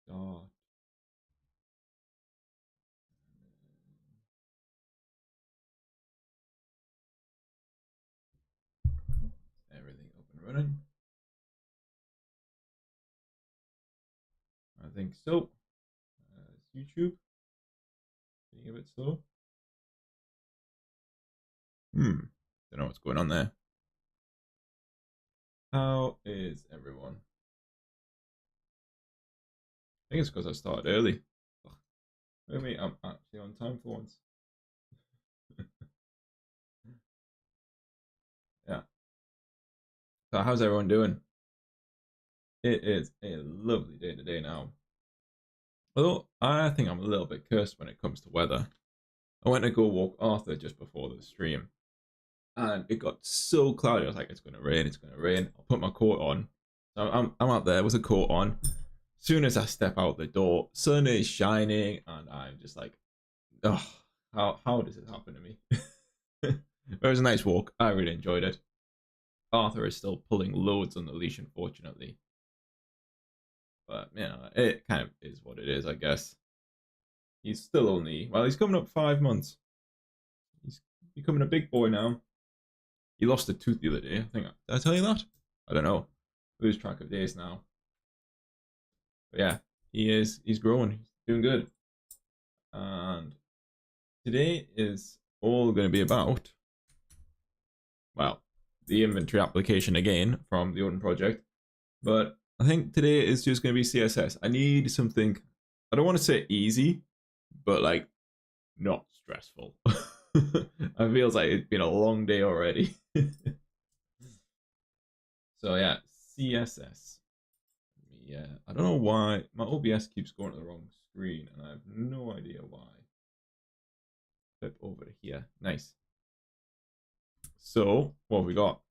Start. Everything up and running. I think so. It's YouTube being a bit slow. Don't know what's going on there. How is everyone? I think it's because I started early. Wait a minute, I'm actually on time for once. Yeah. So how's everyone doing? It is a lovely day today now. Although I think I'm a little bit cursed when it comes to weather. I went to go walk Arthur just before the stream, and it got so cloudy. I was like, "It's gonna rain. It's gonna rain." I'll put my coat on. So I'm out there with a coat on. As soon as I step out the door, sun is shining, and I'm just like, "Oh, how does it happen to me?" It was a nice walk. I really enjoyed it. Arthur is still pulling loads on the leash, unfortunately. But, you know, it kind of is what it is, I guess. He's still only, well, he's coming up 5 months. He's becoming a big boy now. He lost a tooth the other day, I think. Did I tell you that? I don't know. Lose track of days now. But yeah, he's growing. He's doing good. And today is all going to be about, well, the inventory application again from the Odin project. But I think today is just going to be CSS. I need something, I don't want to say easy, but like not stressful. It feels like it's been a long day already. So yeah, CSS. Yeah, I don't know why my OBS keeps going to the wrong screen, and I have no idea why. Flip over to here. Nice. So what have we got?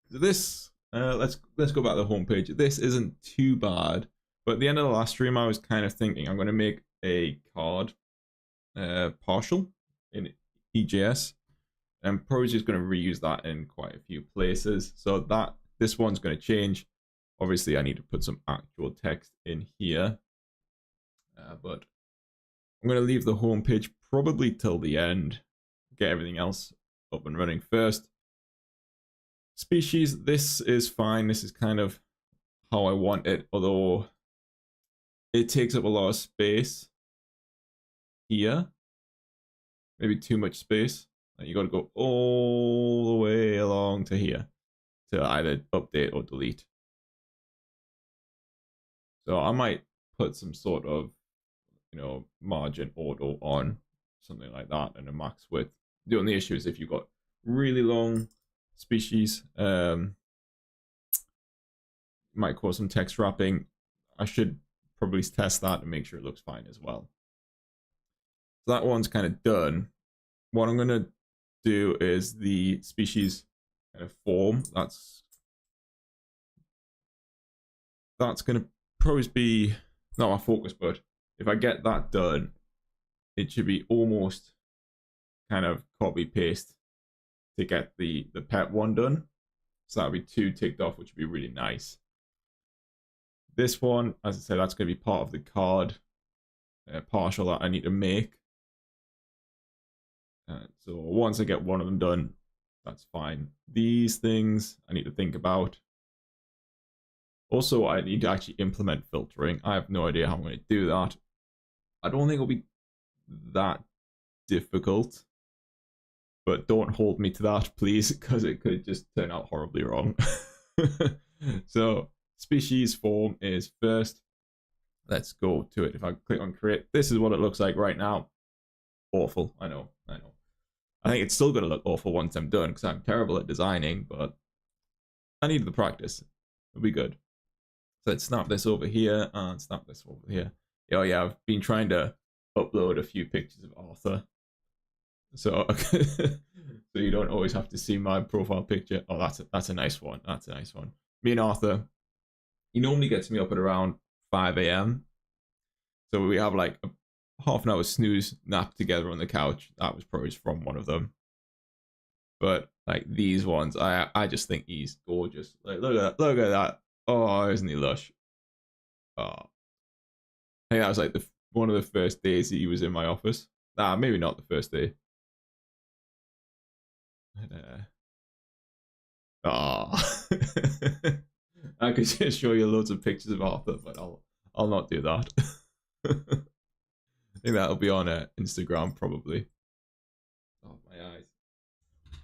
This let's go back to the homepage. This isn't too bad, but at the end of the last stream, I was kind of thinking I'm going to make a card partial in EJS. I'm probably just going to reuse that in quite a few places. So that this one's going to change. Obviously, I need to put some actual text in here, but I'm going to leave the home page probably till the end. Get everything else up and running first. Species, this is fine. This is kind of how I want it, although it takes up a lot of space here. Maybe too much space. You got to go all the way along to here to either update or delete. So I might put some sort of, margin auto on, something like that, and a max width. The only issue is if you've got really long species, might cause some text wrapping. I should probably test that and make sure it looks fine as well. So that one's kind of done. What I'm going to do is the species kind of form. That's going to probably be not my focus, but if I get that done, it should be almost kind of copy paste to get the pet one done. So that'll be 2 ticked off, which would be really nice. This one, as I said, that's going to be part of the card partial that I need to make. So once I get one of them done, that's fine. These things I need to think about. Also, I need to actually implement filtering. I have no idea how I'm going to do that. I don't think it'll be that difficult, but don't hold me to that, please, because it could just turn out horribly wrong. So species form is first. Let's go to it. If I click on create, this is what it looks like right now. Awful. I know. I think it's still going to look awful once I'm done because I'm terrible at designing, but I need the practice. It'll be good. So let's snap this over here and snap this over here. Oh yeah, I've been trying to upload a few pictures of Arthur. So, so you don't always have to see my profile picture. Oh, that's a nice one. That's a nice one. Me and Arthur, he normally gets me up at around 5 a.m. So we have like a half an hour snooze nap together on the couch. That was probably from one of them. But like these ones, I just think he's gorgeous. Like look at that. Oh, isn't he lush? Oh, think that was like one of the first days he was in my office. Nah, maybe not the first day. Oh, I could just show you loads of pictures of Arthur, but I'll not do that. I think that'll be on Instagram probably. Oh, my eyes.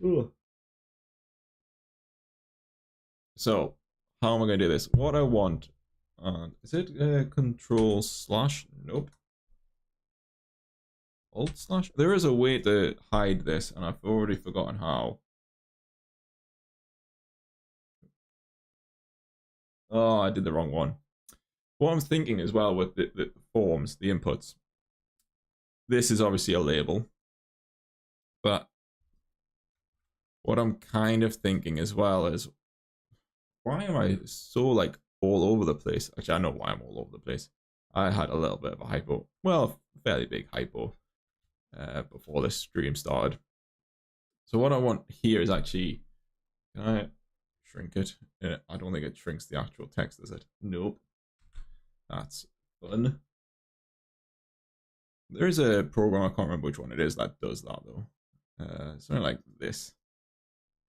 Ooh. So, how am I going to do this? What I want, is it Control Slash? Nope. Alt Slash? There is a way to hide this, and I've already forgotten how. Oh, I did the wrong one. What I'm thinking as well with the forms, the inputs. This is obviously a label, but what I'm kind of thinking as well is, why am I so like all over the place? Actually, I know why I'm all over the place. I had a little bit of a hypo, well, fairly big hypo before this stream started. So what I want here is actually, can I shrink it? I don't think it shrinks the actual text, does it? Nope. That's fun. There is a program, I can't remember which one it is, that does that though. Something like this.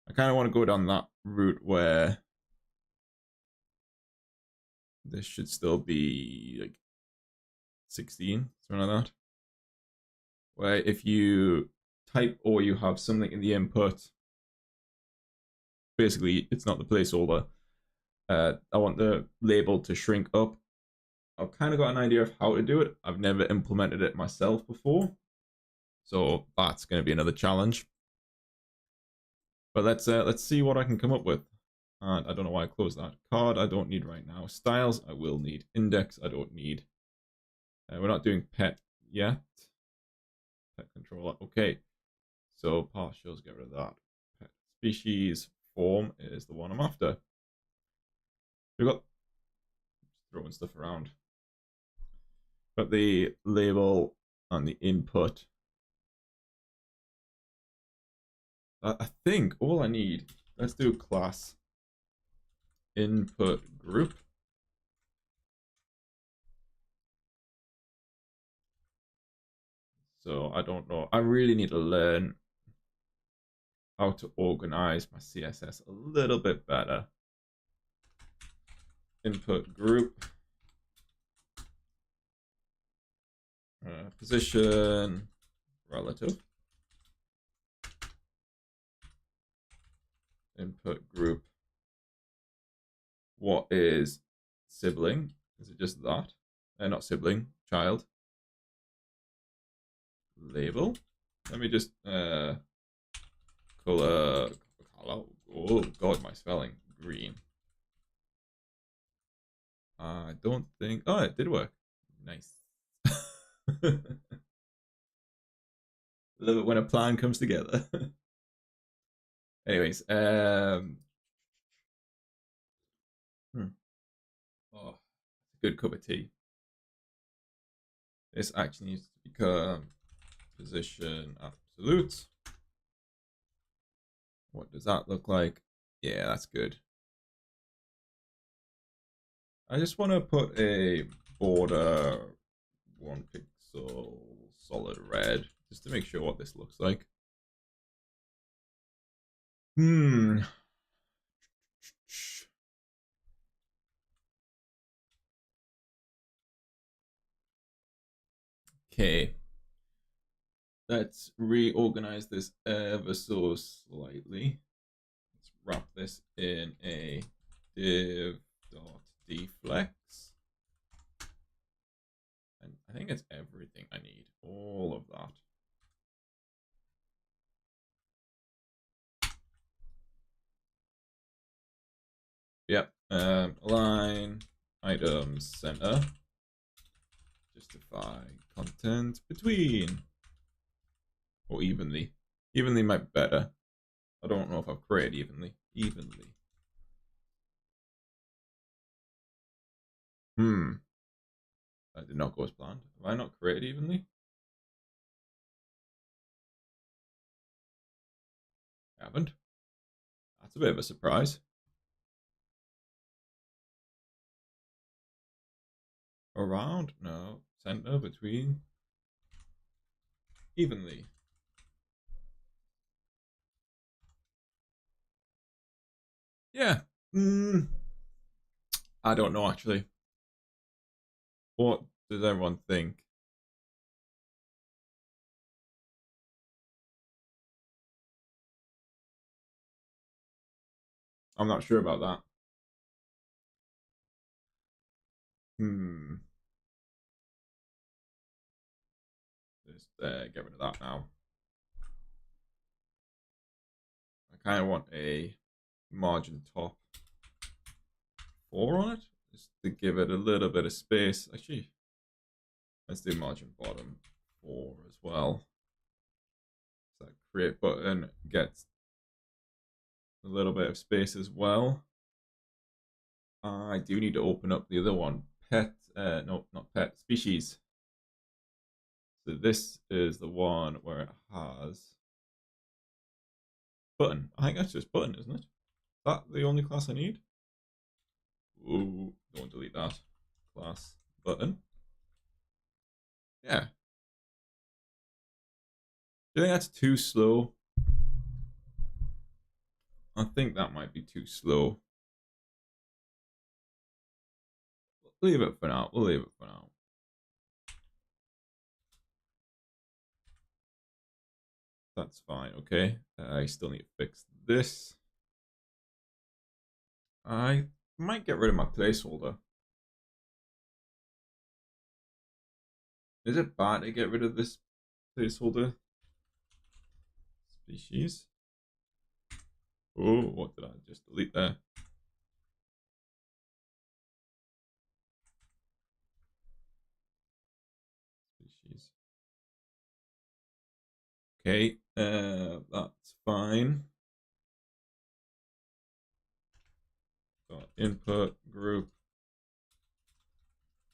I kind of want to go down that route where this should still be like 16, something like that. Where if you type or you have something in the input, basically it's not the placeholder. I want the label to shrink up. I've kind of got an idea of how to do it. I've never implemented it myself before, so that's going to be another challenge. But let's see what I can come up with. And I don't know why I closed that. Card I don't need right now. Styles I will need. Index I don't need. We're not doing pet yet. Pet controller. Okay. So partials, get rid of that. Pet species form is the one I'm after. We've got throwing stuff around. But the label and the input. I think all I need, let's do class input group. So I don't know. I really need to learn how to organize my CSS a little bit better. Input group. Position relative. Input group. What is sibling? Is it just that? Not sibling, child. Label. Let me just color. Oh god, my spelling. Green. I don't think. Oh, it did work. Nice. Love it when a plan comes together. Anyways, oh, good cup of tea. This actually needs to become position absolute. What does that look like? Yeah, that's good. I just want to put a border 1 pixel solid red just to make sure what this looks like. Okay. Let's reorganize this ever so slightly. Let's wrap this in a div.deflex. And I think it's everything I need. All of that. Yep. Align items center. Justify content between. Or evenly. Evenly might be better. I don't know if I've created evenly. Evenly. That did not go as planned. Have I not created evenly? I haven't. That's a bit of a surprise. Around? No. Center, between. Evenly. Yeah. I don't know actually. What does everyone think? I'm not sure about that. Hmm. Just get rid of that now. I kind of want a margin top 4 on it, just to give it a little bit of space. Actually, let's do margin bottom 4 as well. So that create button gets a little bit of space as well. I do need to open up the other one. Pet, no, not pet, species. So this is the one where it has button. I think that's just button, isn't it? Is that the only class I need? Ooh, don't delete that. Class button. Yeah. Do you think that's too slow? I think that might be too slow. Leave it for now. We'll leave it for now. That's fine. Okay. I still need to fix this. I might get rid of my placeholder. Is it bad to get rid of this placeholder? Species. Oh, what did I just delete there? Species. Okay, that's fine. Input group,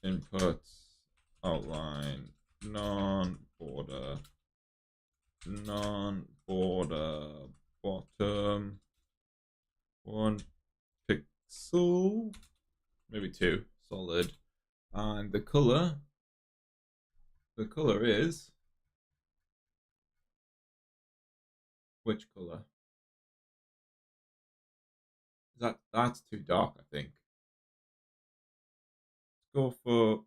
inputs, outline, non-border, bottom, 1 pixel, maybe 2, solid, and the color is, which color? That's too dark, I think. Let's go for,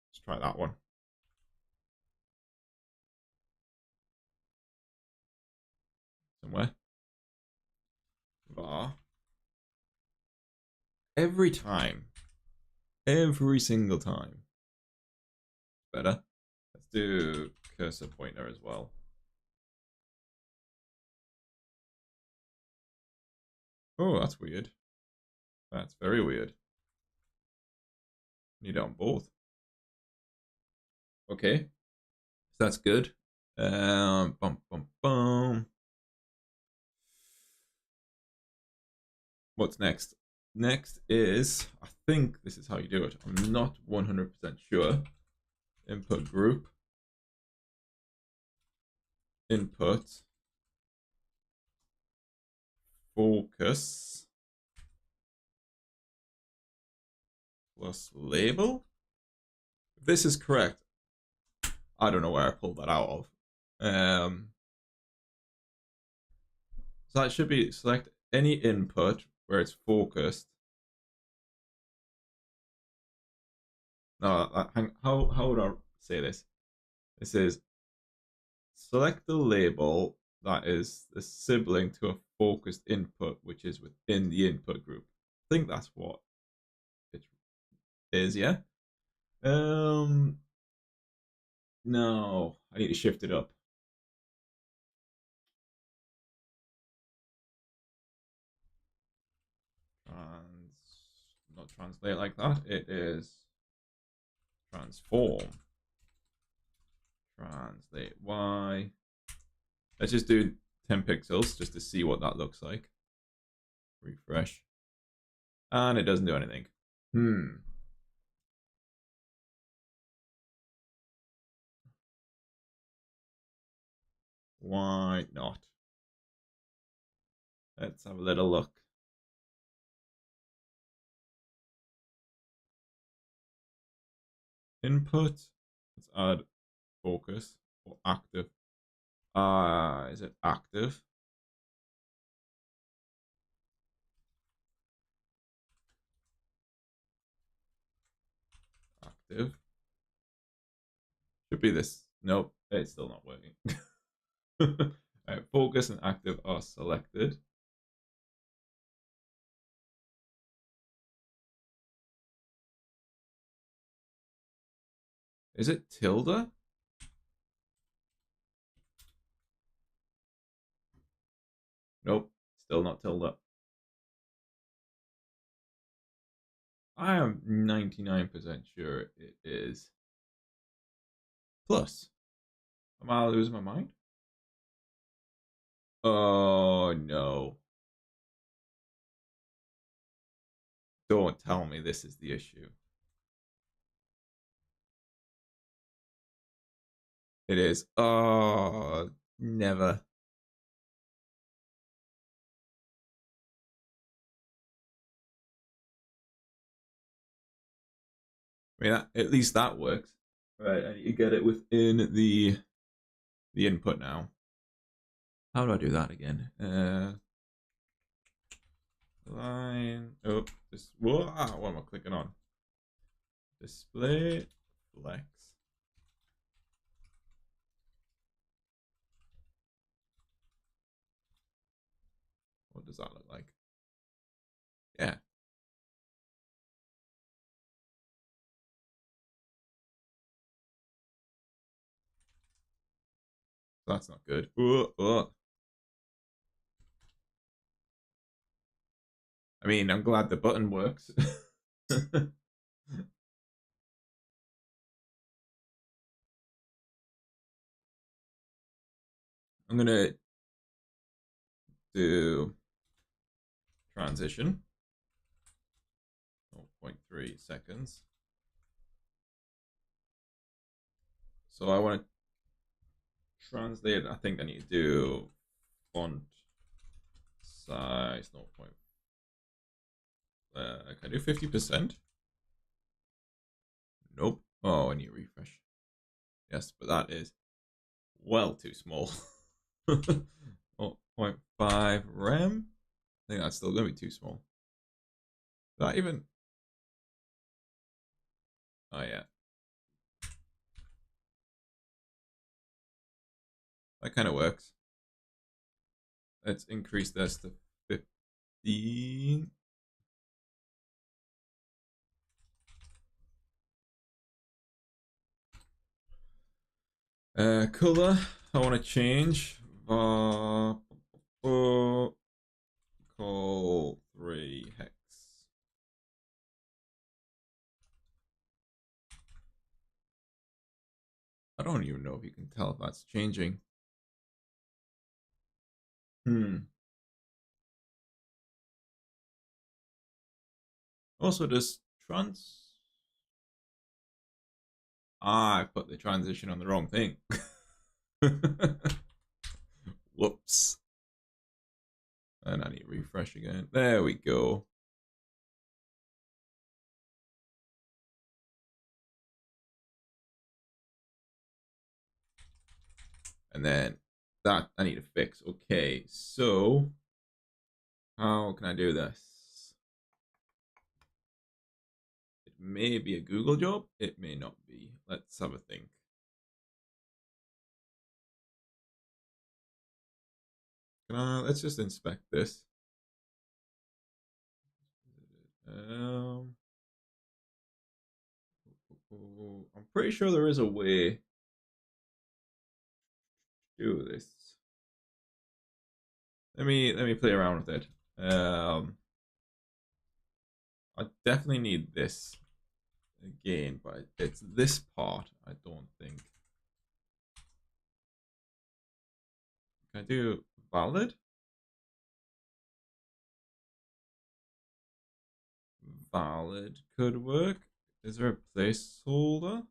let's try that one. Somewhere. Var. Every time. Every single time. Better. Let's do cursor pointer as well. Oh, that's weird. That's very weird. Need it on both. Okay. So that's good. Bum, bum, bum. What's next? Next is, I think this is how you do it. I'm not 100% sure. Input group. Input. Focus. Plus label. If this is correct, I don't know where I pulled that out of. So that should be select any input where it's focused. No, how would I say this? This is select the label that is the sibling to a focused input, which is within the input group. I think that's what it is, yeah? No, I need to shift it up. Not translate like that. It is transform. Translate Y. Let's just do 10 pixels just to see what that looks like. Refresh. And it doesn't do anything. Why not? Let's have a little look. input. Let's add focus or active. Is it active? Active. Should be this. Nope, it's still not working. Alright, focus and active are selected. Is it tilde? Nope, still not tilde. I am 99% sure it is plus. Am I losing my mind? Oh no. Don't tell me this is the issue. It is. Oh, never. I mean, at least that works. Right, I need to get it within the input now. How do I do that again? Line. Oh, this. Whoa, what am I clicking on? Display flex. What does that look like? Yeah. That's not good. I mean, I'm glad the button works. I'm gonna do transition 0.3 seconds. So I want to translate. I think I need to do font size 0. Can I do 50%? Nope. Oh, I need to refresh. Yes, but that is well too small. 0.5 rem. I think that's still gonna be too small. That even. Oh yeah. That kind of works. Let's increase this to 15. Color. I want to change. Call 3 hex. I don't even know if you can tell if that's changing. Also, does trans. I put the transition on the wrong thing. Whoops. And I need to refresh again. There we go. And then that I need to fix. Okay, so how can I do this? It may be a Google job. It may not be. Let's have a think. Let's just inspect this. I'm pretty sure there is a way to do this. Let me play around with it. I definitely need this again, but it's this part I don't think. Can I do valid? Valid could work. Is there a placeholder?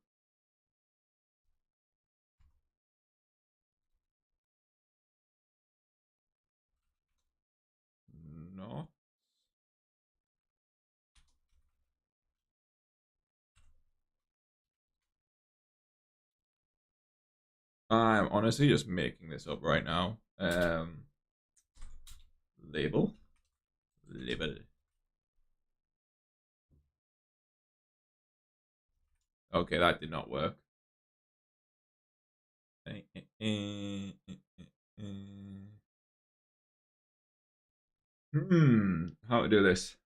No. I'm honestly just making this up right now. Label. Label. Okay, that did not work. How to do this?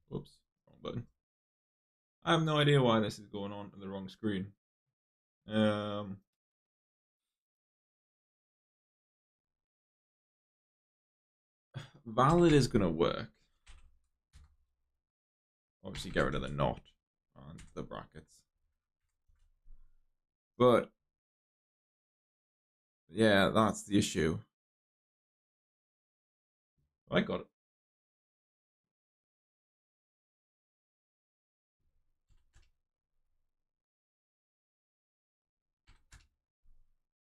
Whoops, wrong button. I have no idea why this is going on the wrong screen. Valid is gonna work. Obviously, get rid of the not and the brackets. But yeah, that's the issue. I got it.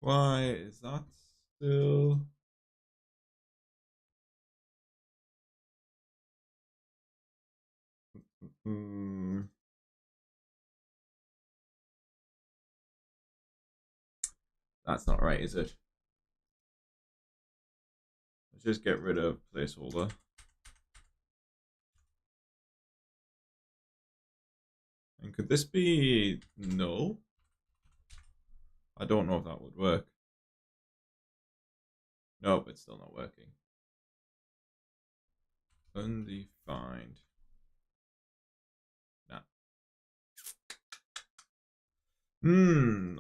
Why is that still? That's not right, is it? Let's just get rid of placeholder. And could this be no? I don't know if that would work. Nope, it's still not working. Undefined. Nah.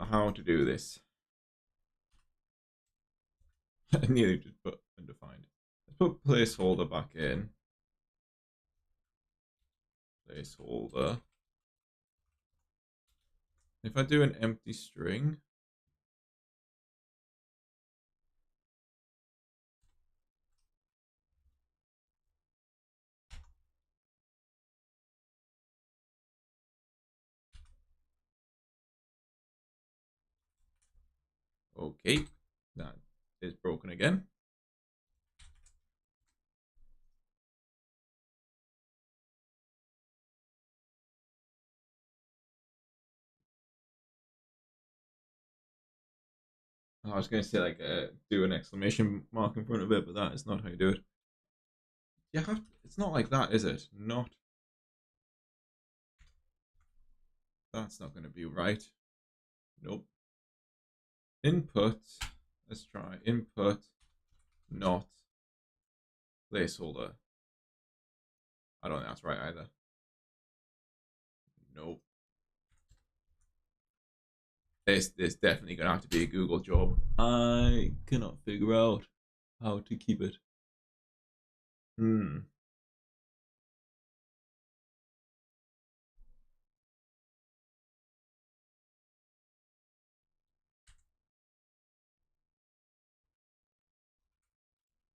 How to do this? I nearly just put undefined. Let's put placeholder back in. Placeholder. If I do an empty string, okay, that is broken again. I was going to say like do an exclamation mark in front of it, but that is not how you do it. You have. It's not like that, is it? Not. That's not going to be right. Nope. Input. Let's try input. Not placeholder. I don't think that's right either. Nope. This definitely gonna have to be a Google job. I cannot figure out how to keep it.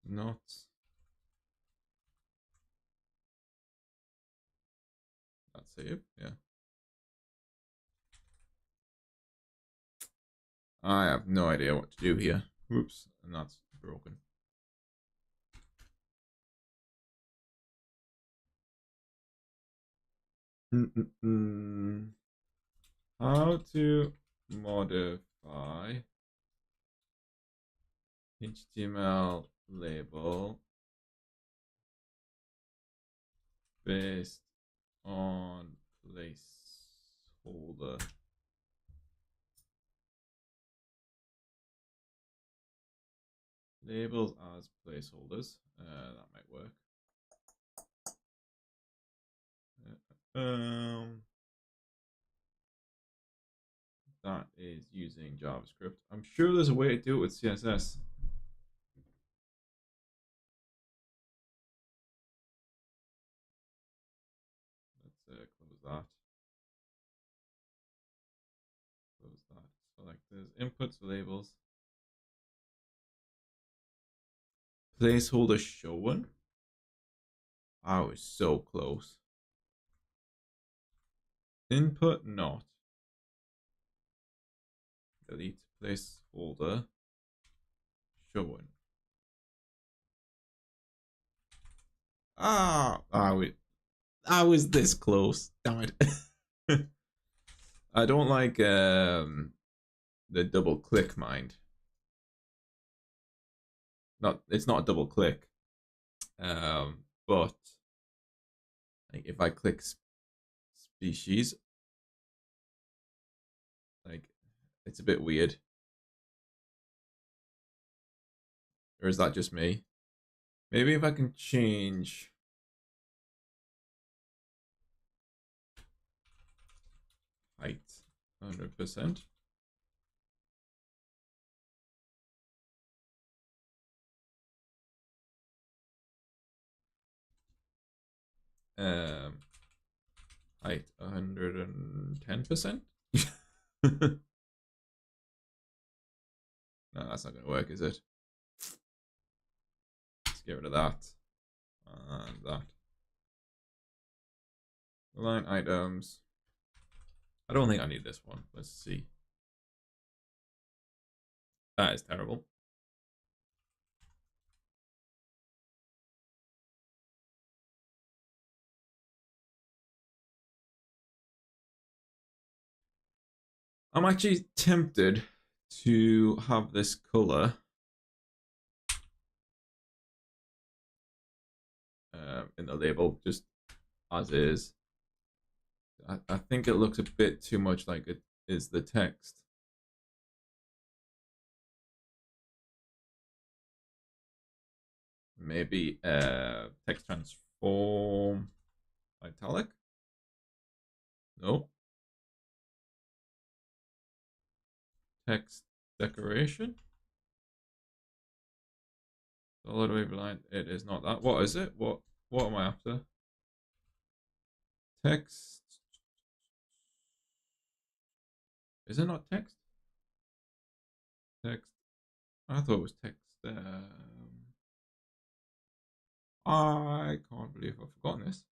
Not. That's save. Yeah. I have no idea what to do here. Oops, and that's broken. How to modify HTML label based on placeholder. Labels as placeholders. That might work. That is using JavaScript. I'm sure there's a way to do it with CSS. Let's close that. Close that. Select this. Inputs, labels. Placeholder shown. I was so close. Input not. Delete placeholder shown. I was this close. Damn it. I don't like the double click mind. It's not a double click. But like if I click species, like it's a bit weird. Or is that just me? Maybe if I can change height 100%. Um, height 110%. No, that's not going to work, is it? Let's get rid of that and that. Align items. I don't think I need this one. Let's see. That is terrible. I'm actually tempted to have this color in the label just as is. I think it looks a bit too much like it is the text. Maybe text transform italic. No. Text decoration. Solid wave line. It is not that. What is it? What am I after? Text. Is it not text? Text. I thought it was text. I can't believe I've forgotten this.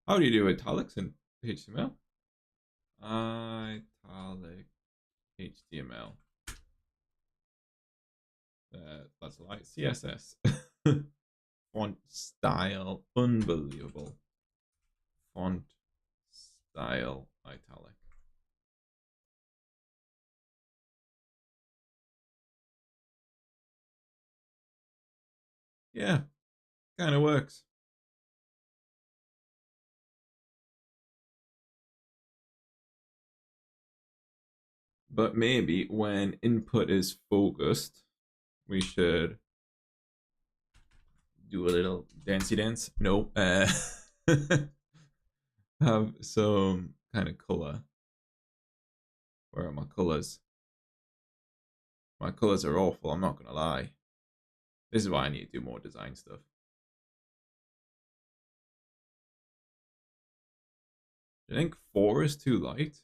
How do you do italics in HTML? Italic HTML. That's like CSS. Font style, unbelievable. Font style italic. Yeah, kind of works. But maybe when input is focused, we should do a little dancey dance. No, have some kind of color. Where are my colors? My colors are awful, I'm not gonna lie. This is why I need to do more design stuff. I think 4 is too light.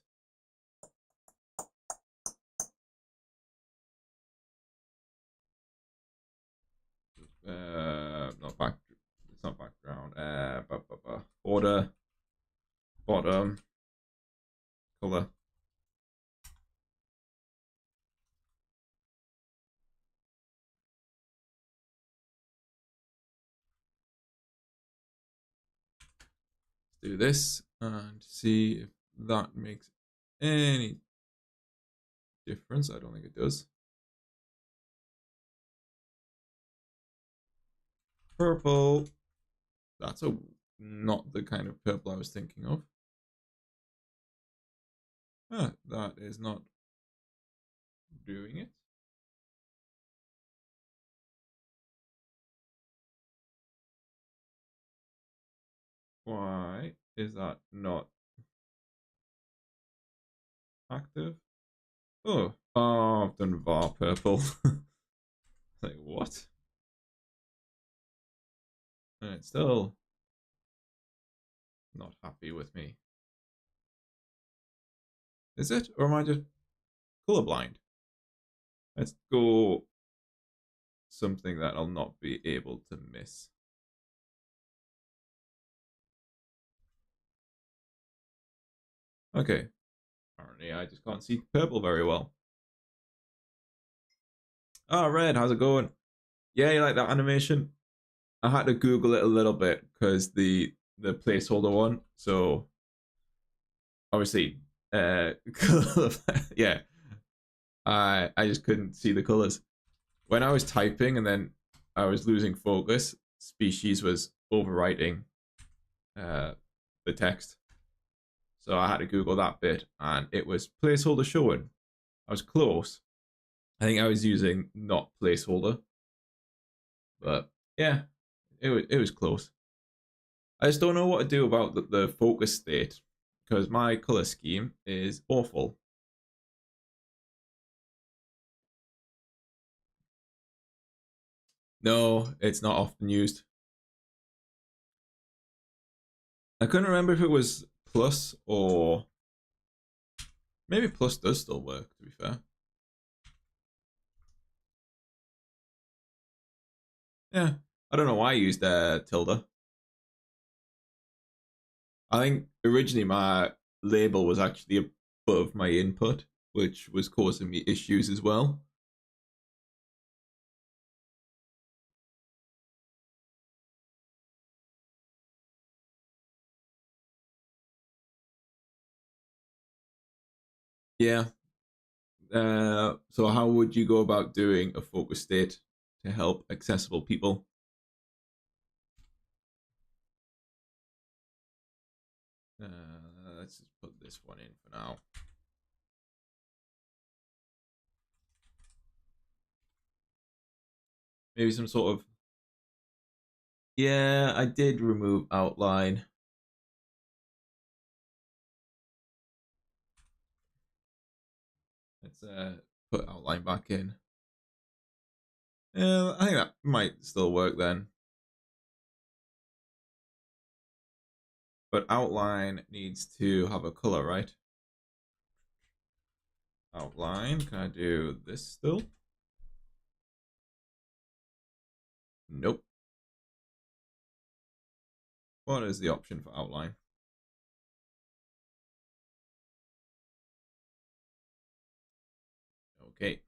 Not back. It's not background. Border. Bottom. Color. Let's do this and see if that makes any difference. I don't think it does. Purple. That's not the kind of purple I was thinking of. That is not doing it. Why is that not active? Oh, I've done var purple. Like, what? And it's still not happy with me. Is it? Or am I just colorblind? Let's go something that I'll not be able to miss. Okay. Apparently I just can't see purple very well. Oh, Red, how's it going? Yeah, you like that animation? I had to Google it a little bit because the placeholder one. So obviously, yeah, I just couldn't see the colors when I was typing, and then I was losing focus. Species was overwriting uh, the text, so I had to Google that bit, and it was placeholder showing. I was close. I think I was using not placeholder, but yeah, it was close. I just don't know what to do about the focus state because my color scheme is awful. No, it's not often used. I couldn't remember if it was plus or maybe plus does still work, to be fair. Yeah, I don't know why I used tilde. I think originally my label was actually above my input, which was causing me issues as well. Yeah. So how would you go about doing a focus state to help accessible people? Let's just put this one in for now. Maybe some sort of. Yeah, I did remove outline. Let's put outline back in. Yeah, I think that might still work then. But outline needs to have a color, right? Outline. Can I do this still? Nope. What is the option for outline? Okay.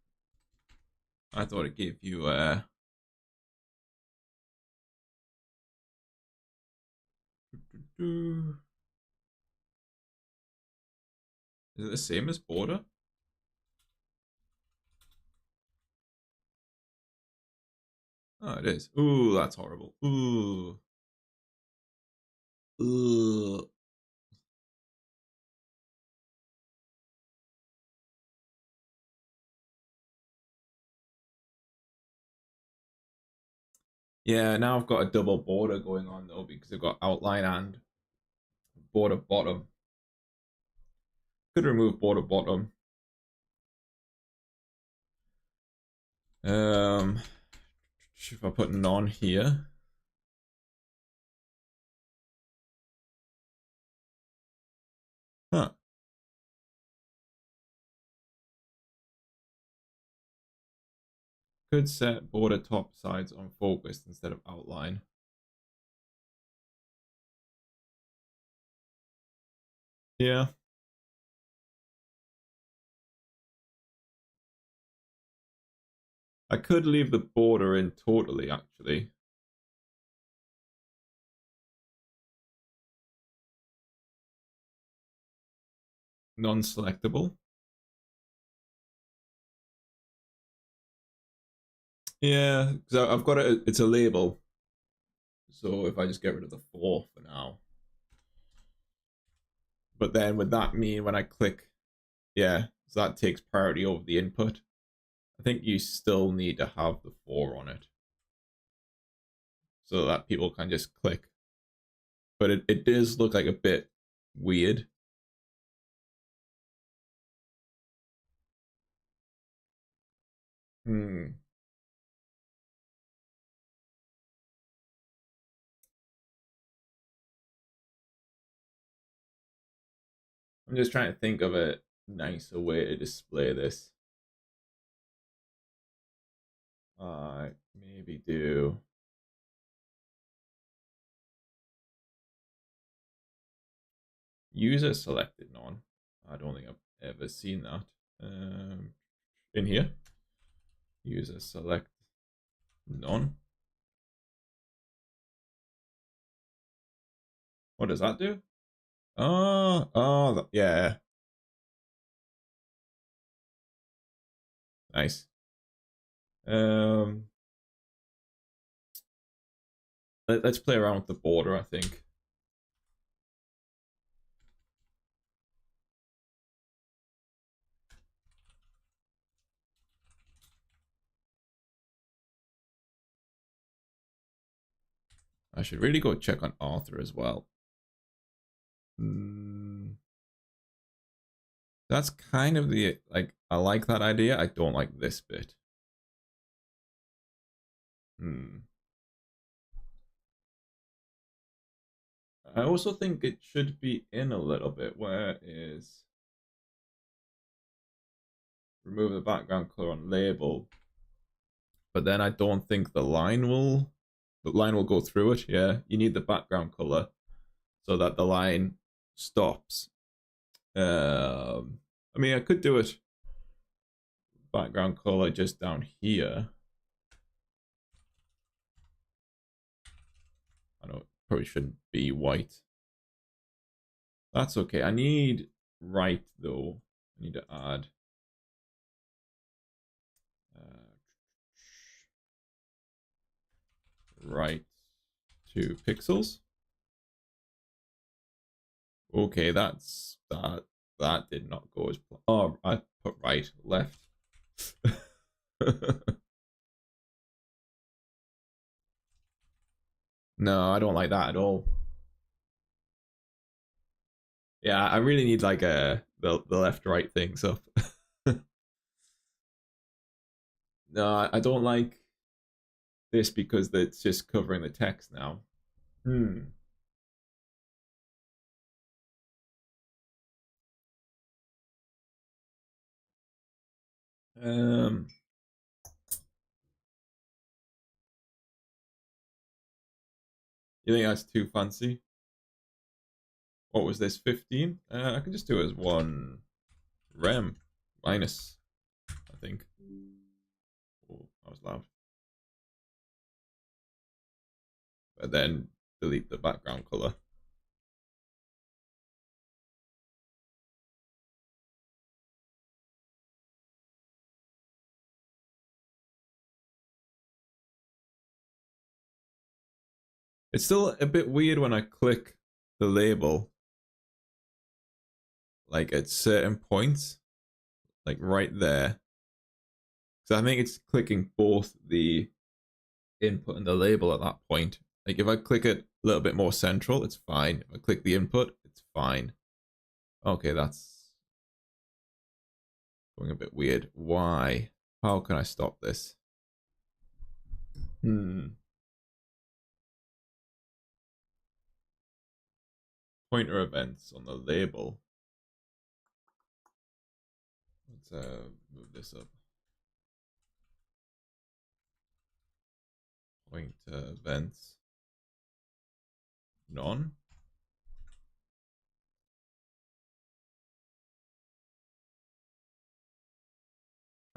I thought it gave you is it the same as border? Oh, it is. Ooh, that's horrible. Ooh. Ooh. Yeah, now I've got a double border going on though because I've got outline and border bottom. Could remove border bottom. If I put none here. Huh. Could set border top sides on focused instead of outline. Yeah. I could leave the border in totally, actually. Non-selectable. Yeah, because I've got it. It's a label. So if I just get rid of the 4 for now. But then would that mean when I click, yeah, so that takes priority over the input. I think you still need to have the 4 on it so that people can just click. But it does look like a bit weird. Hmm. I'm just trying to think of a nicer way to display this. Maybe do user selected none. I don't think I've ever seen that. In here, user select none. What does that do? Oh, yeah. Nice. Um, let's play around with the border, I think. I should really go check on Arthur as well. That's kind of the, like, I like that idea. I don't like this bit. I also think it should be in a little bit. Where is remove the background color on label? But then I don't think the line will go through it. Yeah, you need the background color so that the line stops. I mean, I could do it background color just down here. I know it probably shouldn't be white. That's okay. I need right though. I need to add right 2 pixels. Okay, that did not go as planned. Oh, I put right, left. No, I don't like that at all. Yeah, I really need like the left right things up. No, I don't like this because it's just covering the text now. Hmm. Um. You think that's too fancy? What was this? 15? I can just do it as one rem minus, I think. Oh, that was loud. But then delete the background color. It's still a bit weird when I click the label, like at certain points, like right there. So I think it's clicking both the input and the label at that point. Like if I click it a little bit more central, it's fine. If I click the input, it's fine. Okay, that's going a bit weird. Why? How can I stop this? Pointer events on the label. Let's move this up. Pointer events. None.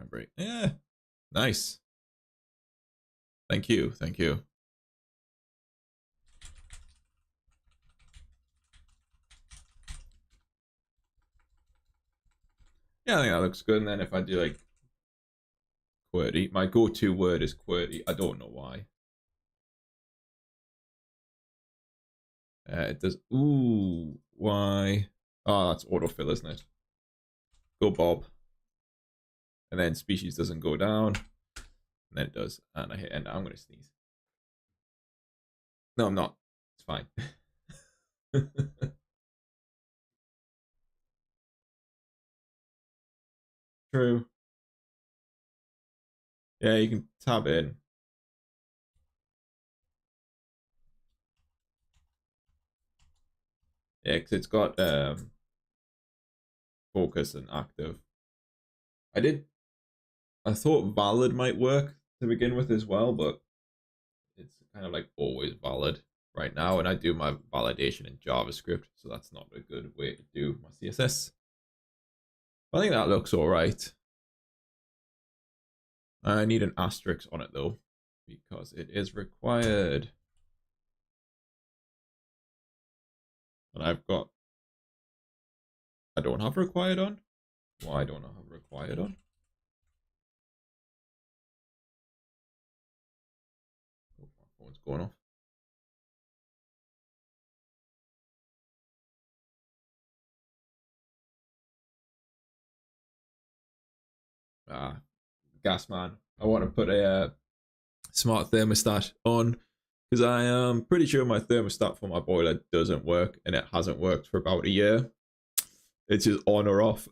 Break. Yeah. Nice. Thank you. Thank you. Yeah, I think that looks good. And then if I do like QWERTY, my go-to word is QWERTY. I don't know why. It does. Ooh, why? Oh, that's autofill, isn't it? Go Bob. And then species doesn't go down. And then it does. And I hit enter. I'm going to sneeze. No, I'm not. It's fine. True. Yeah, you can tab in. Yeah, because it's got focus and active. I thought valid might work to begin with as well, but it's kind of like always valid right now. And I do my validation in JavaScript, so that's not a good way to do my CSS. I think that looks all right. I need an asterisk on it though, because it is required. And I don't have required on. Why don't I have required on? Oh, my phone's going off. Gas man. I want to put a smart thermostat on because I am pretty sure my thermostat for my boiler doesn't work, and it hasn't worked for about a year. It's just on or off.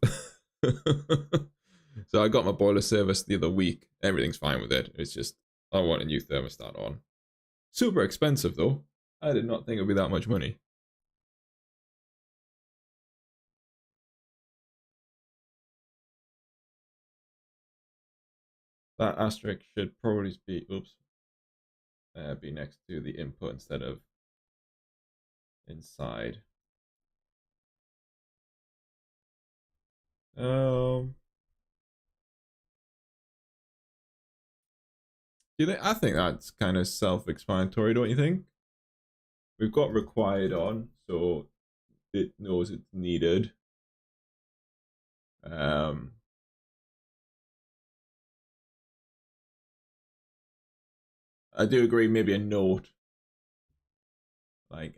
So I got my boiler serviced the other week. Everything's fine with it. It's just I want a new thermostat on. Super expensive though. I did not think it would be that much money. That asterisk should probably be be next to the input instead of inside. I think that's kind of self-explanatory, don't you think? We've got required on, so it knows it's needed. I do agree, maybe a note like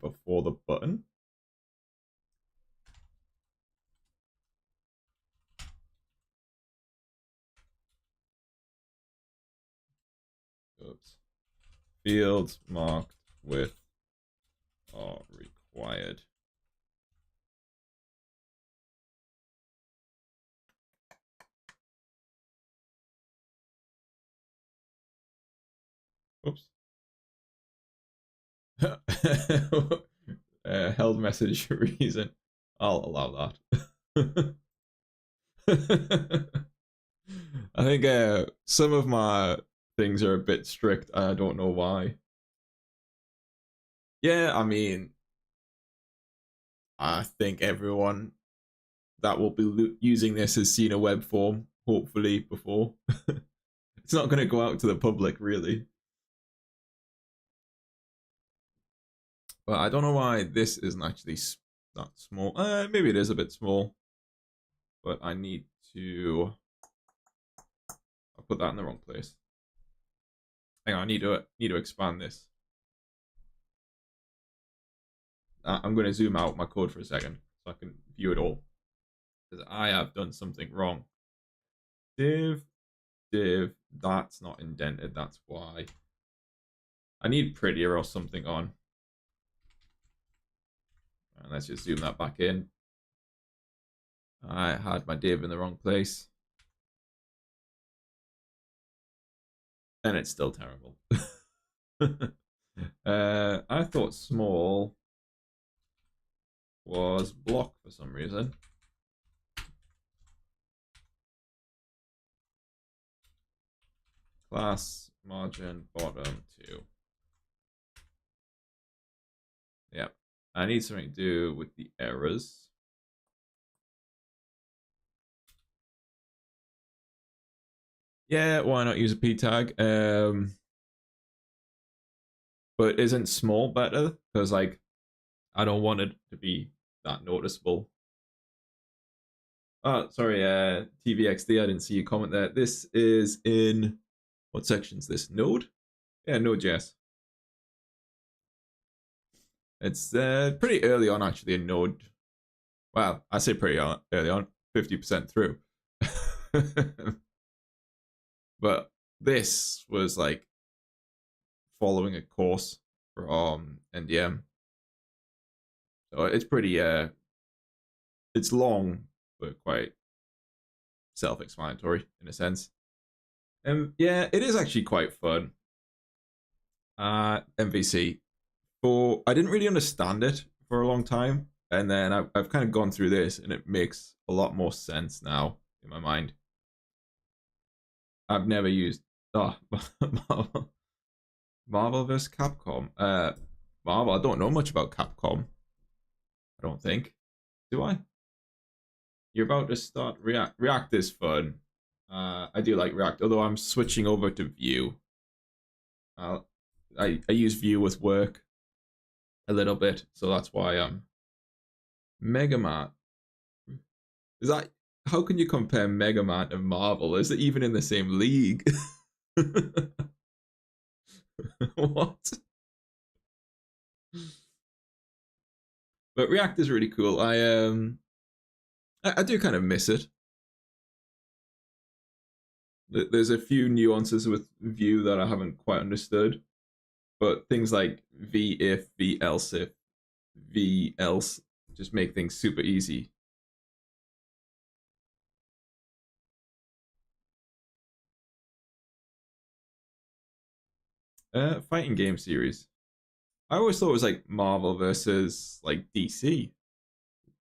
before the button. Oops. Fields marked with are required. Oops. Held message reason. I'll allow that. I think some of my things are a bit strict. I don't know why. Yeah, I mean, I think everyone that will be using this has seen a web form, hopefully, before. It's not going to go out to the public, really. But I don't know why this isn't actually that small. Maybe it is a bit small. But I need to... I put that in the wrong place. Hang on, I need to expand this. I'm going to zoom out my code for a second so I can view it all. Because I have done something wrong. Div, that's not indented, that's why. I need prettier or something on. And let's just zoom that back in. I had my div in the wrong place. And it's still terrible. I thought small was block for some reason. Class margin bottom 2. Yep. I need something to do with the errors. Yeah, why not use a p tag? But isn't small better? Because like I don't want it to be that noticeable. Oh, sorry, TVXD, I didn't see your comment there. This is in what section is this? Node? Yeah, Node.js. It's pretty early on actually in Node. Well, I say pretty early on, 50% through. But this was like following a course from NDM. So it's pretty it's long but quite self-explanatory in a sense. And yeah, it is actually quite fun. MVC. I didn't really understand it for a long time, and then I've kind of gone through this, and it makes a lot more sense now in my mind. I've never used Marvel vs. Capcom. Marvel. I don't know much about Capcom. I don't think. Do I? You're about to start React. React is fun. I do like React, although I'm switching over to Vue. I use Vue with work. a little bit, so that's why Mega Man. Is that how can you compare Mega Man to Marvel? Is it even in the same league? What? But React is really cool. I do kind of miss it. There's a few nuances with Vue that I haven't quite understood, but things like v if, v else if, v else just make things super easy. Fighting game series. I always thought it was like Marvel versus like DC.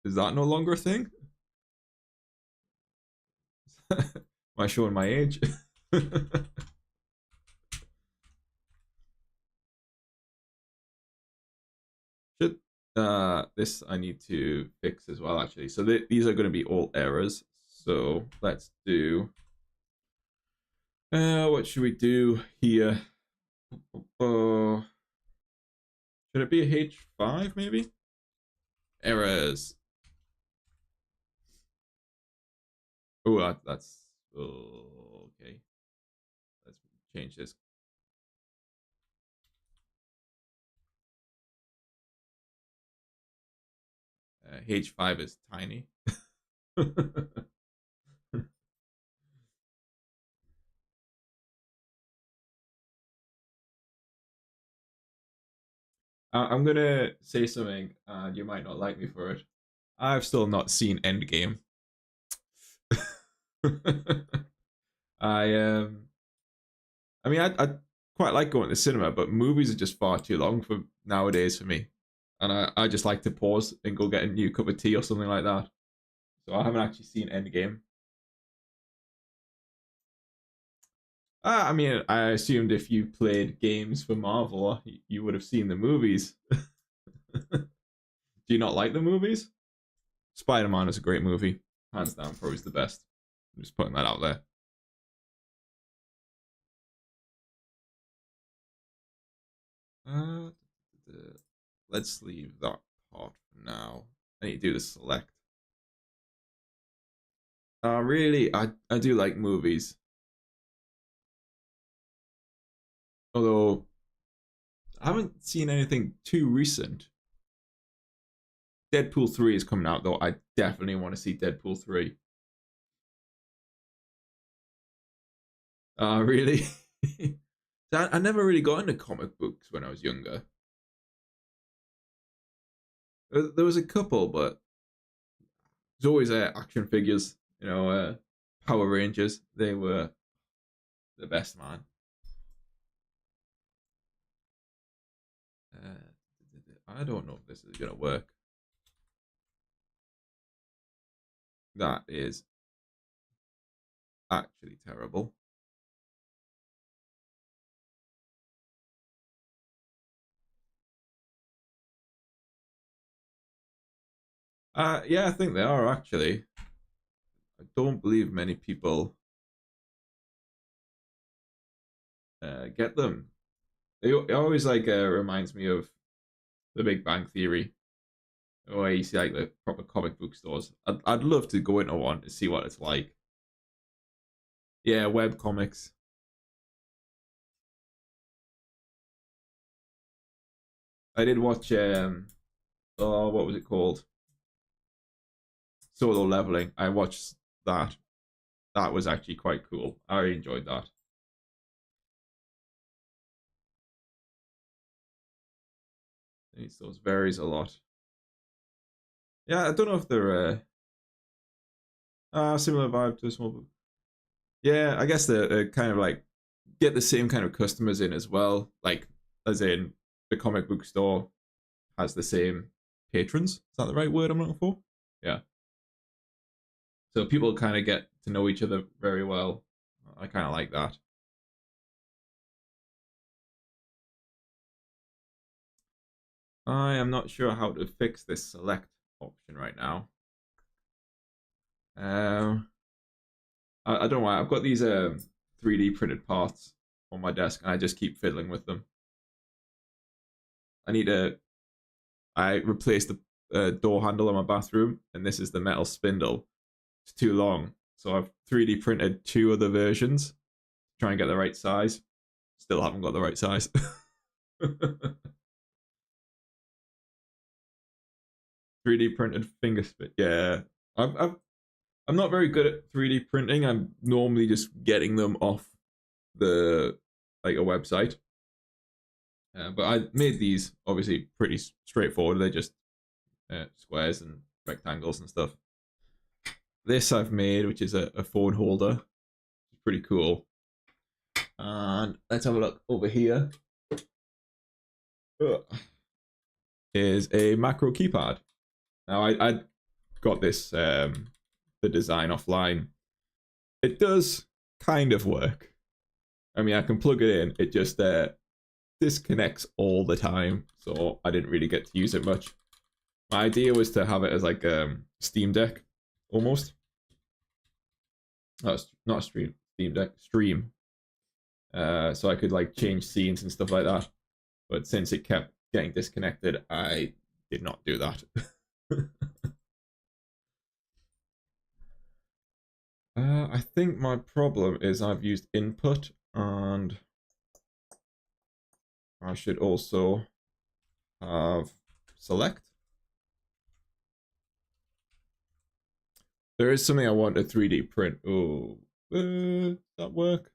Is that no longer a thing? Am I showing my age? Should this I need to fix as well actually. So these are going to be all errors. So let's do. What should we do here? Should it be a H5 maybe? Errors. Oh, that's okay. Let's change this. H5 is tiny. I'm gonna say something, and you might not like me for it. I've still not seen Endgame. I I mean, I quite like going to the cinema, but movies are just far too long for nowadays for me, and I just like to pause and go get a new cup of tea or something like that. So I haven't actually seen Endgame. I mean, I assumed if you played games for Marvel, you would have seen the movies. Do you not like the movies? Spider-Man is a great movie, hands down, probably the best. I'm just putting that out there. Uh, let's leave that part for now. I need to do the select. Really, I do like movies. Although I haven't seen anything too recent. Deadpool 3 is coming out though. I definitely want to see Deadpool 3. Really? I never really got into comic books when I was younger. There was a couple, but there's always action figures. Power Rangers. They were the best, man. I don't know if this is gonna work. That is actually terrible. Yeah, I think they are actually. I don't believe many people get them. It always like reminds me of The Big Bang Theory, where you see like the proper comic book stores. I'd love to go into one to see what it's like. Yeah, web comics. I did watch oh, what was it called? Solo Leveling. I watched that. That was actually quite cool. I enjoyed that. These those varies a lot. Yeah, I don't know if they're similar vibe to a small book. Yeah, I guess they're kind of like get the same kind of customers in as well. Like as in the comic book store has the same patrons. Is that the right word I'm looking for? Yeah. So people kind of get to know each other very well. I kind of like that. I am not sure how to fix this select option right now. I don't know why. I've got these 3D printed parts on my desk and I just keep fiddling with them. I need to I replaced the door handle on my bathroom, and this is the metal spindle. It's too long, so I've 3D printed two other versions to try and get the right size. Still haven't got the right size. 3D printed finger spit. Yeah, I'm not very good at 3D printing. I'm normally just getting them off the like a website. But I made these obviously pretty straightforward. They're just squares and rectangles and stuff. This I've made, which is a phone holder. It's pretty cool. And let's have a look over here. Is a macro keypad. Now I got this the design offline. It does kind of work. I mean, I can plug it in. It just disconnects all the time, so I didn't really get to use it much. My idea was to have it as like Steam Deck, almost. Oh, not Steam Deck, Stream. So I could like change scenes and stuff like that. But since it kept getting disconnected, I did not do that. I think my problem is I've used input, and I should also have select. There is something I want to 3D print. Oh, does that work?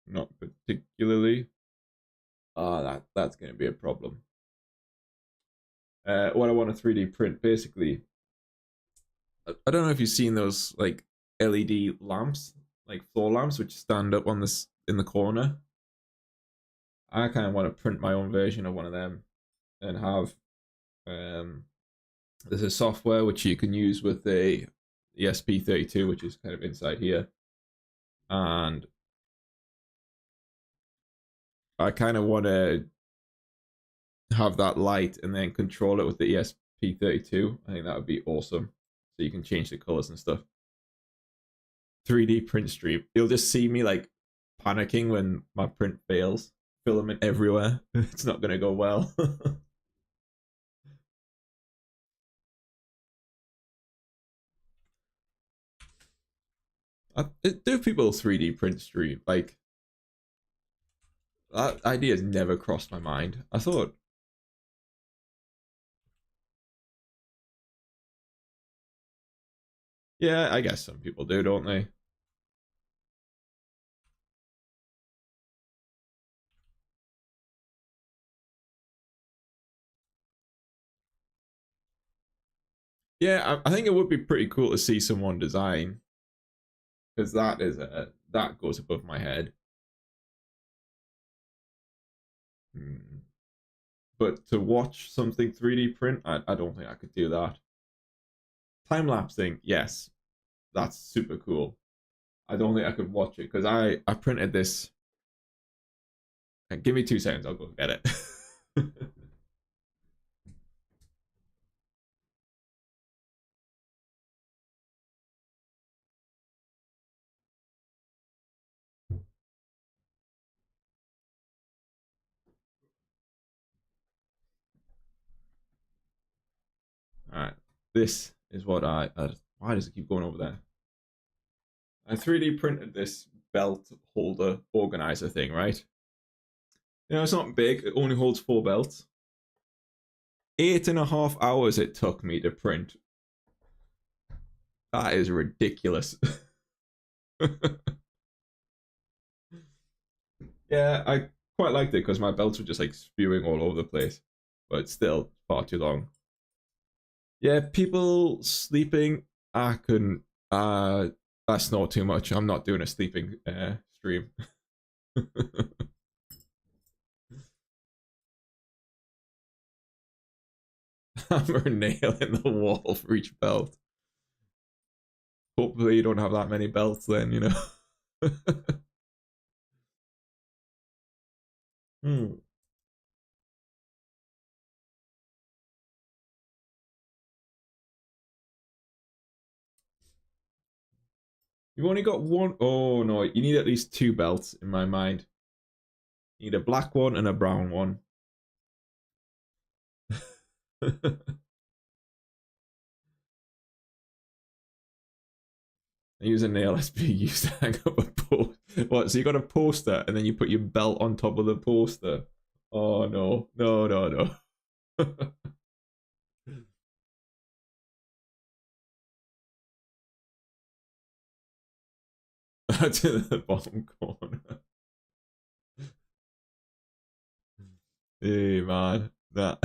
Not particularly. That's going to be a problem. What I want to 3D print, basically, I don't know if you've seen those like LED lamps, like floor lamps, which stand up on this in the corner. I kind of want to print my own version of one of them and have there's a software which you can use with the ESP32, which is kind of inside here, and I kind of want to have that light and then control it with the ESP32. I think that would be awesome. So you can change the colors and stuff. 3D print stream. You'll just see me like panicking when my print fails. Filament everywhere. It's not going to go well. Do people 3D print stream? Like, that idea has never crossed my mind. I thought, yeah, I guess some people do, don't they? Yeah, I think it would be pretty cool to see someone design, because that goes above my head. But to watch something 3D print, I don't think I could do that. Time lapsing, yes, that's super cool. I don't think I could watch it because I printed this. Give me 2 seconds, I'll go get it. All right, this is what why does it keep going over there? I 3D printed this belt holder organizer thing, right? You know, it's not big. It only holds 4 belts. 8.5 hours it took me to print. That is ridiculous. Yeah, I quite liked it because my belts were just like spewing all over the place, but still far too long. Yeah, people sleeping. I couldn't. That's not too much. I'm not doing a sleeping stream. Hammer a nail in the wall for each belt. Hopefully, you don't have that many belts then, you know. Hmm. You've only got one. Oh no, you need at least 2 belts in my mind. You need a black one and a brown one. Use a nail as being used to hang up a post. What? So you got a poster and then you put your belt on top of the poster. Oh no, no, no, no. That's in the bottom corner. Hey man, that.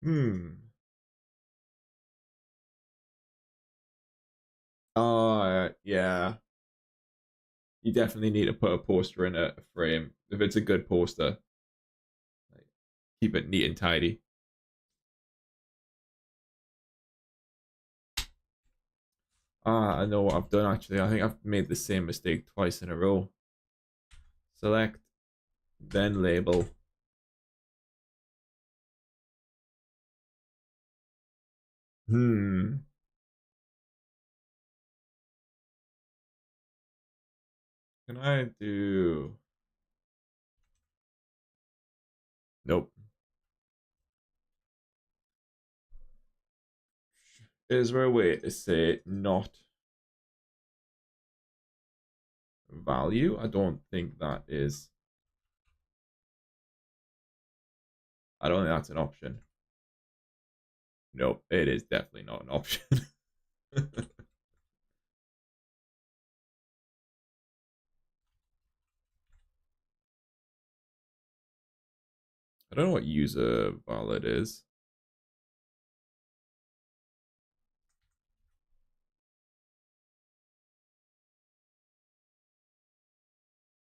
Hmm. Oh yeah, you definitely need to put a poster in a frame. If it's a good poster, like, keep it neat and tidy. Ah, I know what I've done actually. I think I've made the same mistake twice in a row. Select, then label. Hmm. Can I do? Nope. Is there a way to say not value? I don't think that is. I don't think that's an option. Nope, it is definitely not an option. I don't know what user valid is.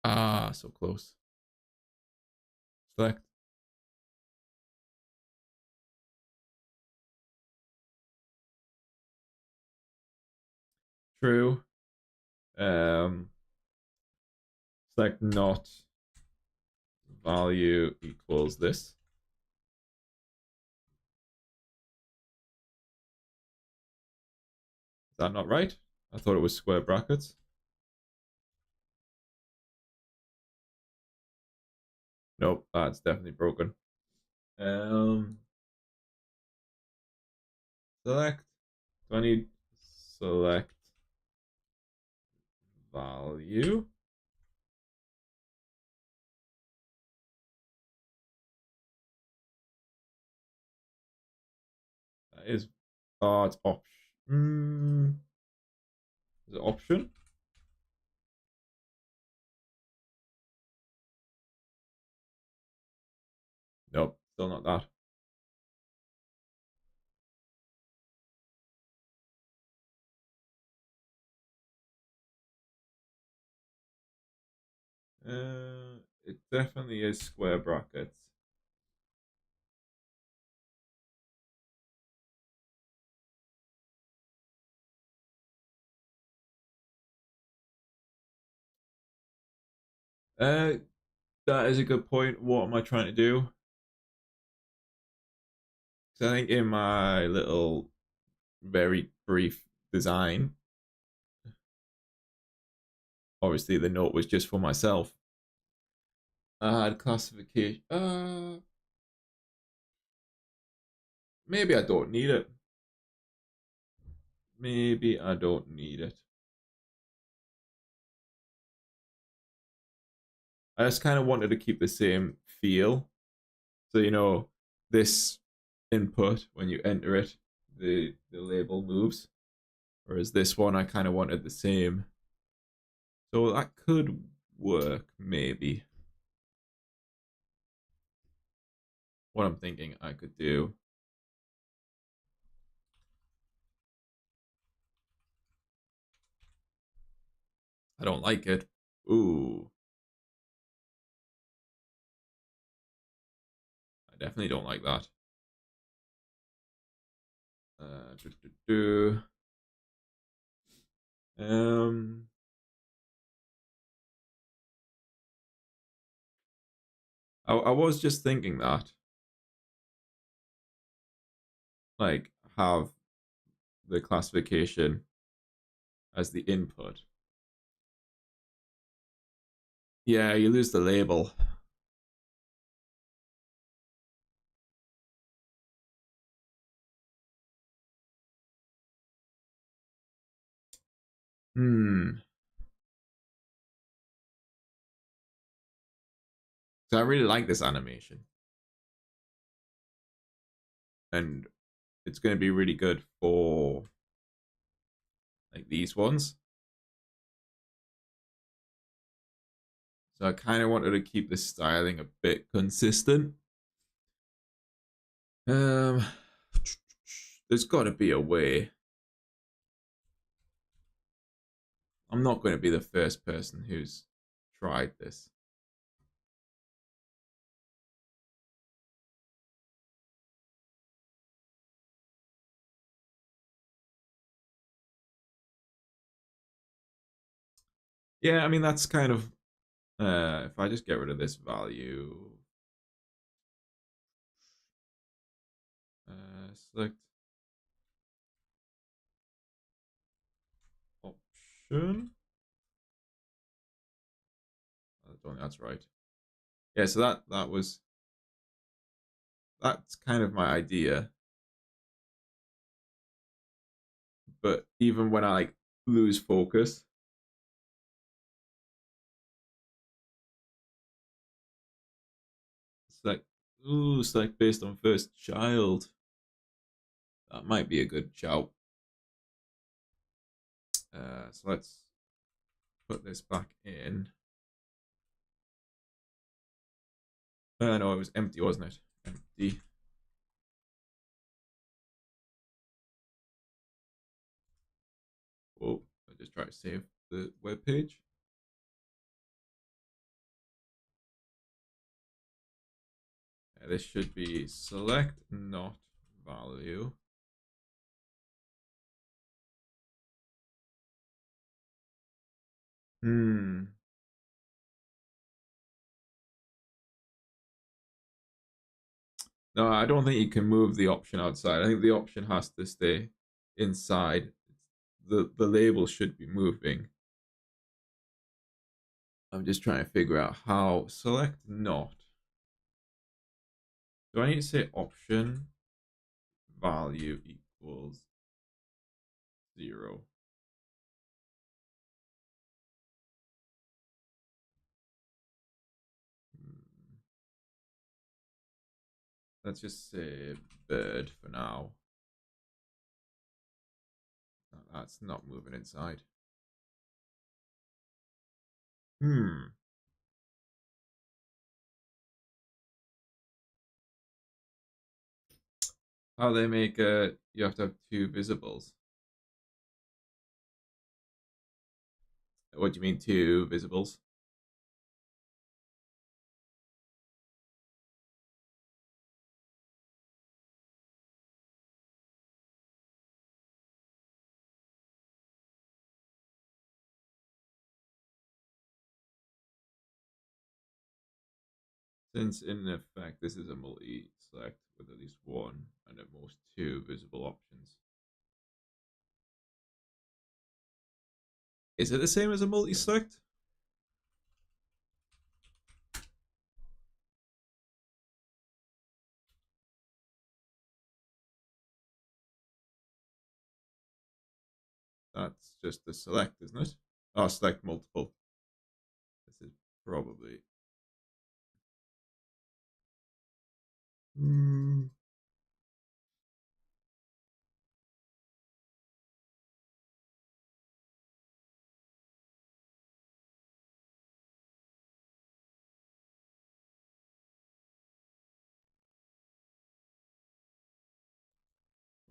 Ah, so close. Select. True. Um, select not value equals this. Is that not right? I thought it was square brackets. Nope, that's definitely broken. Um, select. Do I need select value? That is. Oh, it's option. Is it option? Nope, still not that. It definitely is square brackets. Uh, that is a good point. What am I trying to do? So I think in my little, very brief design, obviously the note was just for myself. I had classification. Maybe I don't need it. Maybe I don't need it. I just kind of wanted to keep the same feel. So this input when you enter it, the label moves. Whereas this one, I kind of wanted the same. So that could work, maybe. What I'm thinking I could do. I don't like it. Ooh, I definitely don't like that. Uh, do, do, do. I was just thinking that, like, have the classification as the input. Yeah, you lose the label. Hmm. So I really like this animation, and it's going to be really good for like these ones. So I kind of wanted to keep the styling a bit consistent. Um, there's got to be a way. I'm not going to be the first person who's tried this. Yeah, I mean that's kind of if I just get rid of this value, select option. I don't think that's right. Yeah, so that's kind of my idea. But even when I like lose focus, it's like ooh, select based on first child. That might be a good shout. So let's put this back in. No, it was empty, wasn't it? Empty. Oh, I just try to save the web page. This should be select not value. Hmm. No, I don't think you can move the option outside. I think the option has to stay inside. The label should be moving. I'm just trying to figure out how. Select not. Do I need to say option value equals 0? Hmm. Let's just say bird for now. That's not moving inside. Hmm. How they make a. You have to have two visibles. What do you mean two visibles? Since in effect this is a multi-select with at least one and at most two visible options. Is it the same as a multi-select? That's just the select, isn't it? Oh, select multiple. This is probably. Hmm.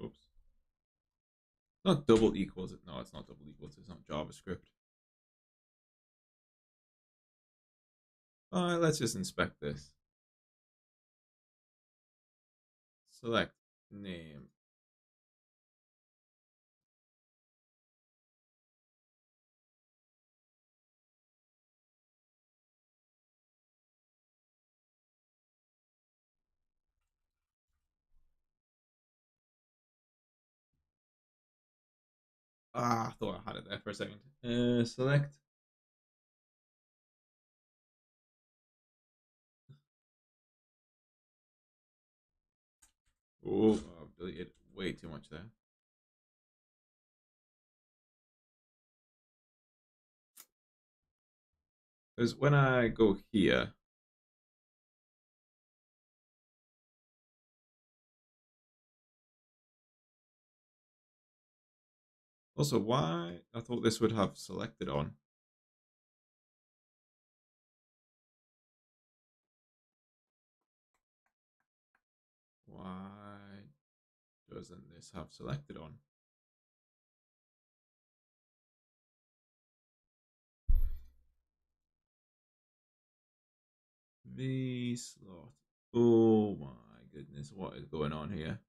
Oops. Not double equals it. No, it's not double equals. It's not JavaScript. All right, let's just inspect this. Select name. Ah, I thought I had it there for a second. Select Oh, I've deleted way too much there. Because when I go here, also why I thought this would have selected on. Why doesn't this have selected on? V slot. Oh my goodness, what is going on here?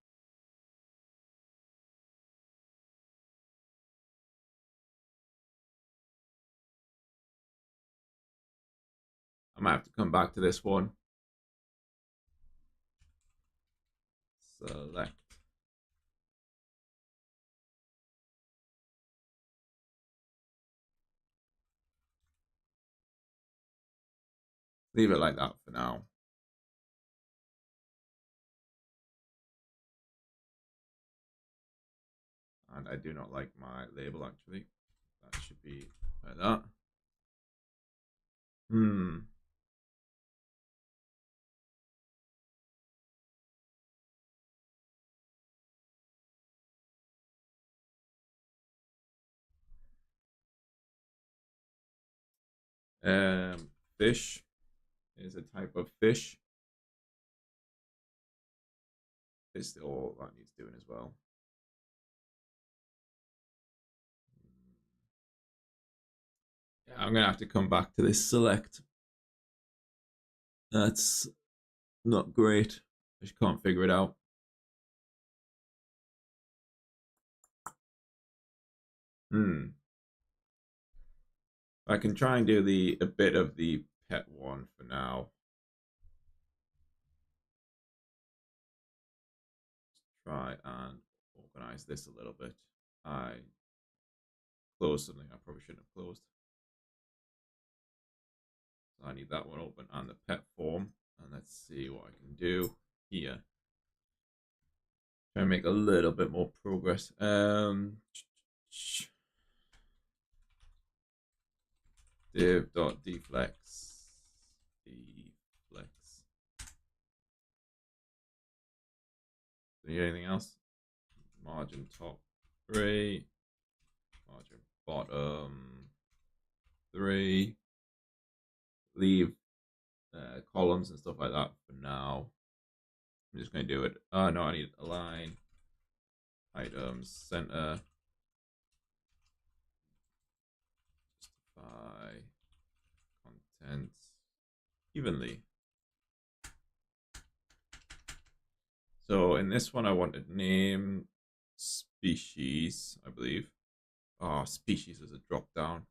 I might have to come back to this one. Select. Leave it like that for now. And I do not like my label actually. That should be like that. Hmm. Fish is a type of fish. Is all that needs doing as well. Yeah, I'm gonna have to come back to this select. That's not great. I just can't figure it out. Hmm. I can try and do a bit of the pet one for now. Try and organize this a little bit. I closed something I probably shouldn't have closed. So I need that one open and the pet form. And let's see what I can do here. Try and make a little bit more progress. Div.deflex. Deflex. Do you need anything else? Margin top 3. Margin bottom 3. Leave columns and stuff like that for now. I'm just going to do it. Oh, no, I need align. Items, center. Justify. Content. Evenly. So in this one, I wanted name, species, I believe. Oh, species is a drop down.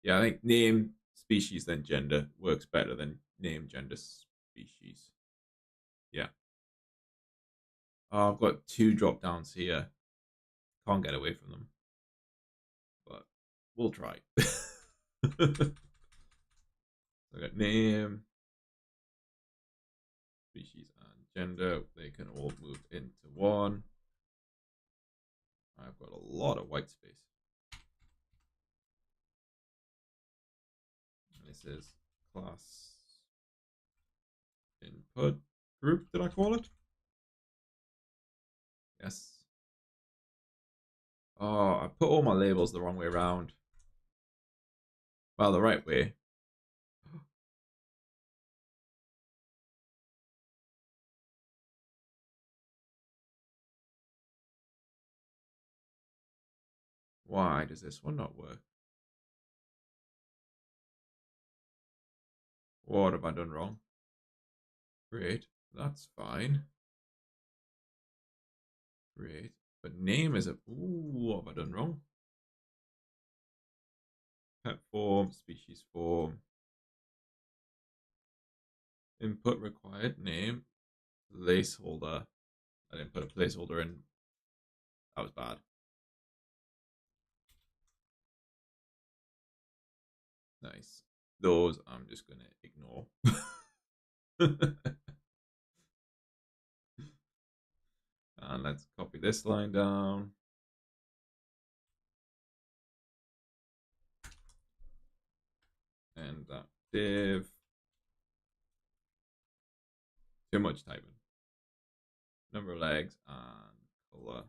Yeah, I think name, species, then gender works better than name, gender, species. Yeah. Oh, I've got 2 drop downs here. Can't get away from them. But we'll try. I got name, species, and gender. They can all move into one. I've got a lot of white space. This is class input group, did I call it? Yes. Oh, I put all my labels the wrong way around. Well, the right way. Why does this one not work? What have I done wrong? Create. That's fine. Create. But name is a... Ooh, what have I done wrong? Pet form, species form. Input required, name, placeholder. I didn't put a placeholder in. That was bad. Nice. Those I'm just going to ignore. And let's copy this line down. And that div. Too much typing. Number of legs and color.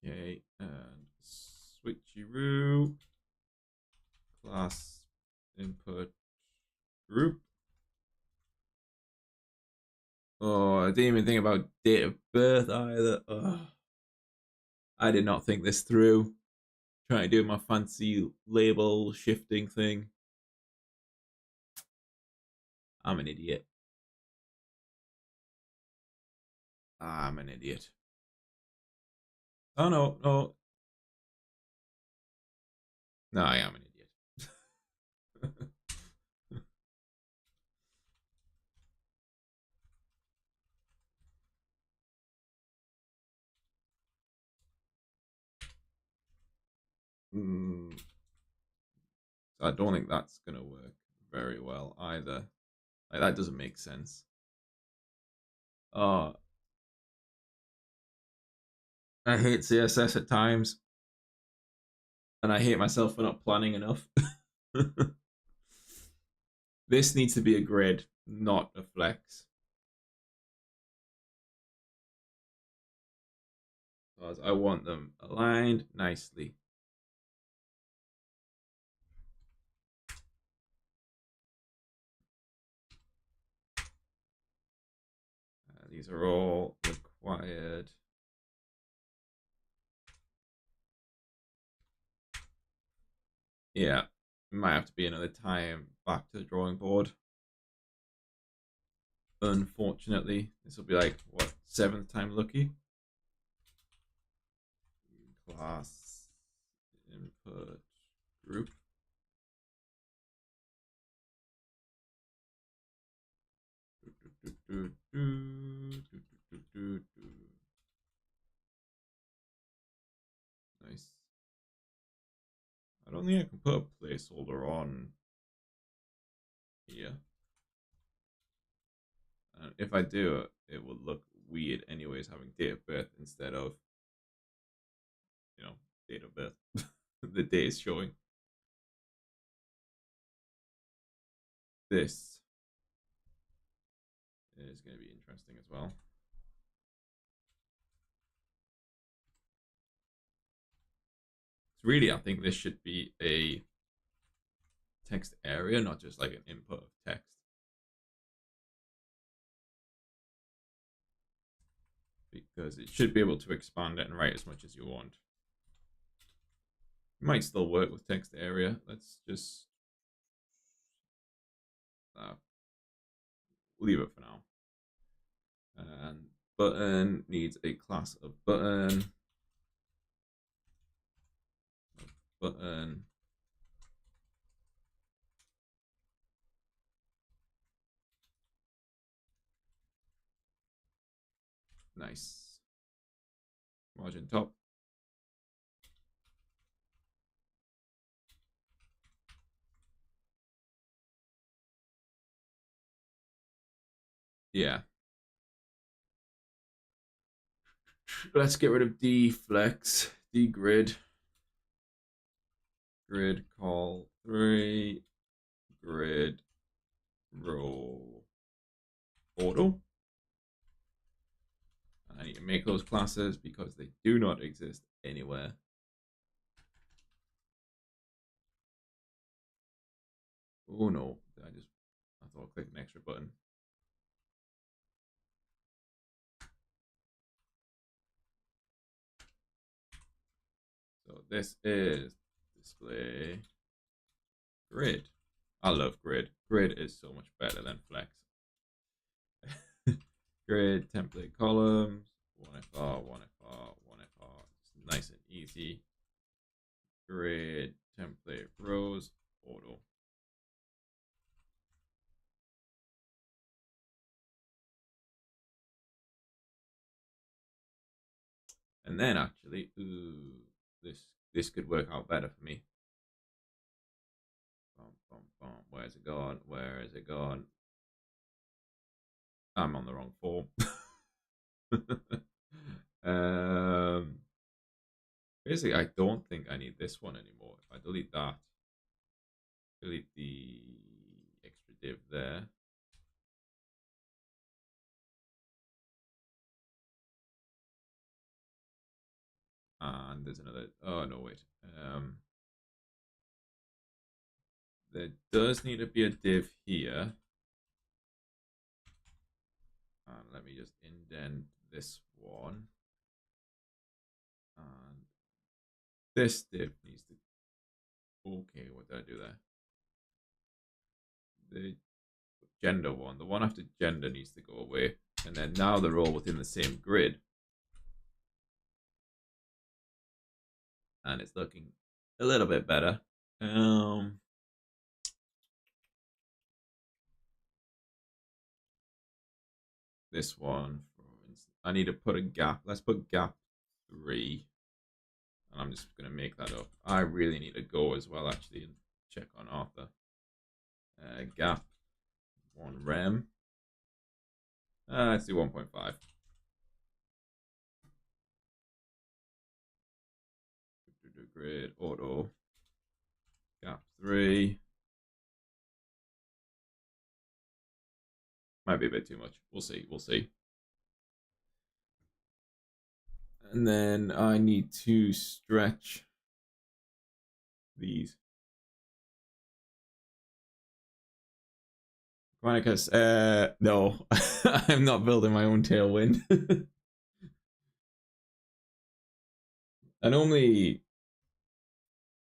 Okay, and switcheroo. Class input group. Oh, I didn't even think about date of birth either. Ugh. I did not think this through. Trying to do my fancy label shifting thing. I'm an idiot. I'm an idiot. Oh no, no. No, I am an idiot. mm, I don't think that's gonna work very well either. Like that doesn't make sense. Oh, I hate CSS at times, and I hate myself for not planning enough. This needs to be a grid, not a flex. Because I want them aligned nicely. These are all required. Yeah, might have to be another time back to the drawing board. Unfortunately, this will be like, what, 7th time lucky? Class input group. Nice. I don't think I can put a placeholder on here. And if I do, it will look weird anyways, having date of birth instead of, date of birth. The day is showing. This is going to be interesting as well. So really, I think this should be a text area, not just like an input of text. Because it should be able to expand it and write as much as you want. It might still work with text area. Let's just leave it for now. And button needs a class of button. Button. Nice. Margin top. Yeah. Let's get rid of deflex, degrid. Grid call 3. Grid row auto. I need to make those classes because they do not exist anywhere. Oh no, I thought I'll click an extra button. So this is display grid. I love grid. Grid is so much better than flex. Grid template columns, 1FR, 1FR, 1FR. It's nice and easy. Grid template rows, auto. And then actually, this this could work out better for me. Where's it gone? Where is it gone? I'm on the wrong form. Basically, I don't think I need this one anymore. If I delete that, delete the extra div there. And there's another. Oh no, wait. There does need to be a div here. And let me just indent this one. And this div needs to. Okay, what did I do there? The gender one, the one after gender needs to go away. And then now they're all within the same grid. And it's looking a little bit better. This one, for instance, I need to put a gap. Let's put gap 3. And I'm just going to make that up. I really need to go as well, actually, and check on Arthur. Gap 1 rem. Let's do 1.5. Grid auto. Gap 3. Might be a bit too much. We'll see. We'll see. And then I need to stretch these. Chronicus, no, I'm not building my own tailwind. I normally,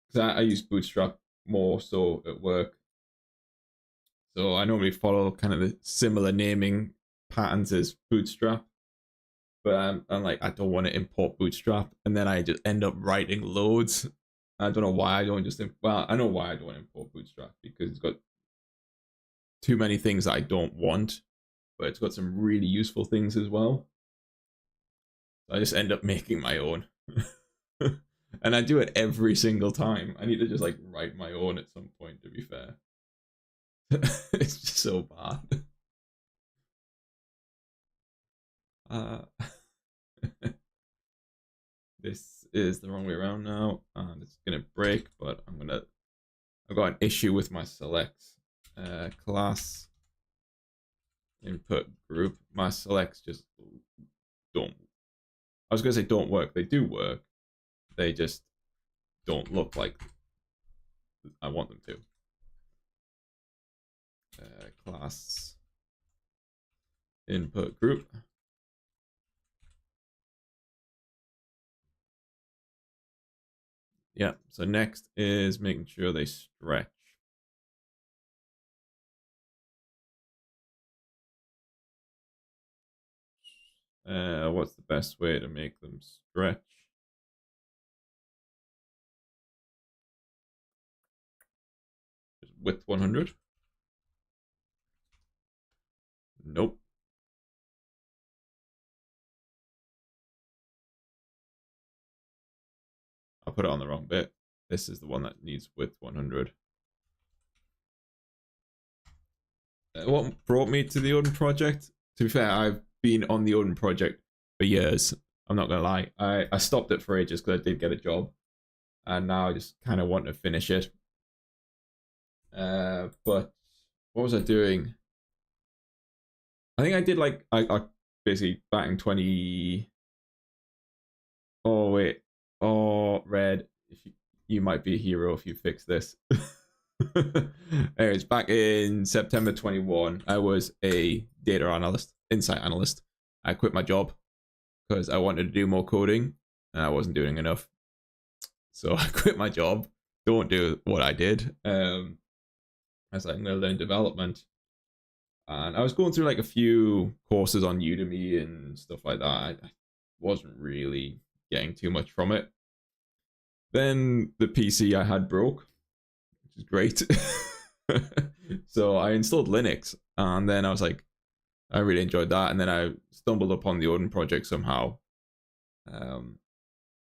because I use Bootstrap more so at work, so I normally follow kind of the similar naming patterns as Bootstrap. But I'm like, I don't want to import Bootstrap, and then I just end up writing loads. I don't know why I don't just, well, I know why I don't import Bootstrap, because it's got too many things that I don't want, but it's got some really useful things as well. So I just end up making my own. And I do it every single time. I need to just like write my own at some point, to be fair. It's just so bad. This is the wrong way around now, and it's gonna break, but I've got an issue with my selects. Class input group. My selects just don't. I was gonna say don't work. They do work. They just don't look like I want them to. Class input group. Yeah, so next is making sure they stretch. What's the best way to make them stretch? Just width 100? Nope. I put it on the wrong bit. This is the one that needs width 100. What brought me to the Odin project? To be fair, I've been on the Odin project for years. I'm not gonna lie. I stopped it for ages because I did get a job, and now I just kind of want to finish it. But what was I doing? I think I did like I basically back in 20. Oh wait. Oh, Red. If you might be a hero if you fix this. Anyways, back in September 21, I was a data analyst, insight analyst. I quit my job because I wanted to do more coding and I wasn't doing enough. So I quit my job. Don't do what I did. I was like, I'm going to learn development. And I was going through like a few courses on Udemy and stuff like that. I wasn't really getting too much from it. Then the PC I had broke, which is great. So I installed Linux, and then I was like, I really enjoyed that. And then I stumbled upon the Odin project somehow.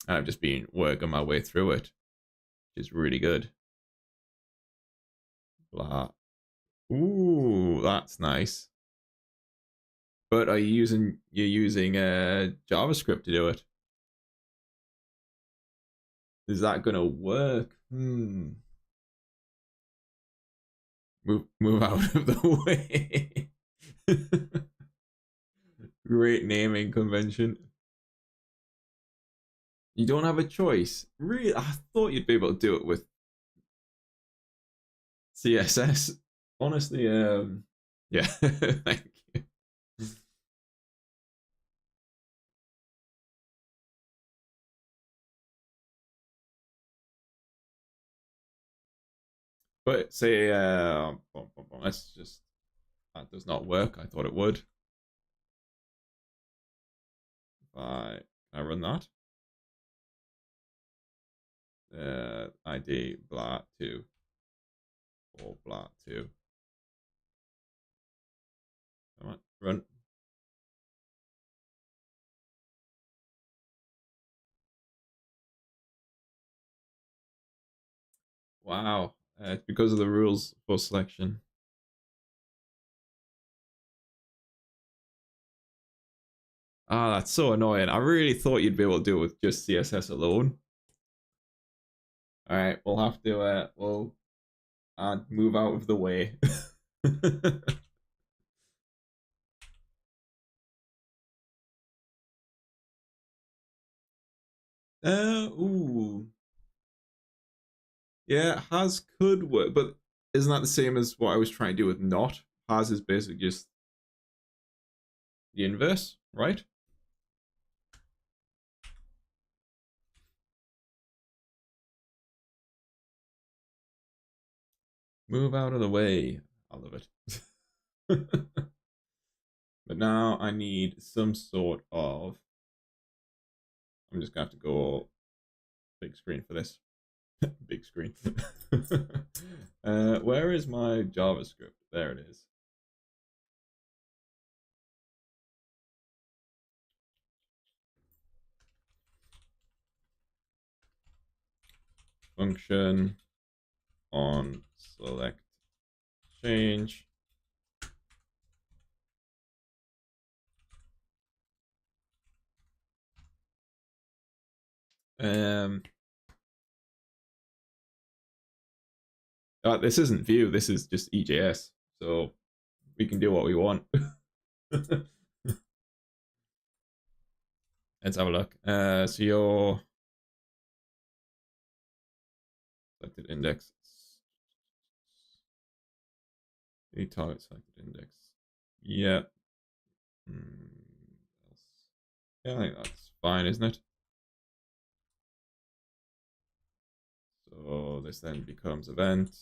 I've just been working my way through it, which is really good. Blah. Ooh, that's nice. But are you're using JavaScript to do it? Is that gonna work? Move out of the way. Great naming convention. You don't have a choice. Really, I thought you'd be able to do it with CSS. Honestly, yeah. Thank you. But say, let's just that does not work. I thought it would. If I run that, ID blah 2 or blah 2. Come on, run. Wow, it's because of the rules for selection. Ah, that's so annoying. I really thought you'd be able to do it with just CSS alone. All right, we'll have to we'll move out of the way. Ooh. Yeah, has could work, but isn't that the same as what I was trying to do with not? Has is basically just the inverse, right? Move out of the way. I love it. But now I need some sort of. I'm just gonna have to go big screen for this. Big screen. Where is my JavaScript? There it is. Function on select change. This isn't Vue. This is just EJS. So we can do what we want. Let's have a look. So your selected index. The target selected index. Yeah. Yeah, I think that's fine, isn't it? So this then becomes event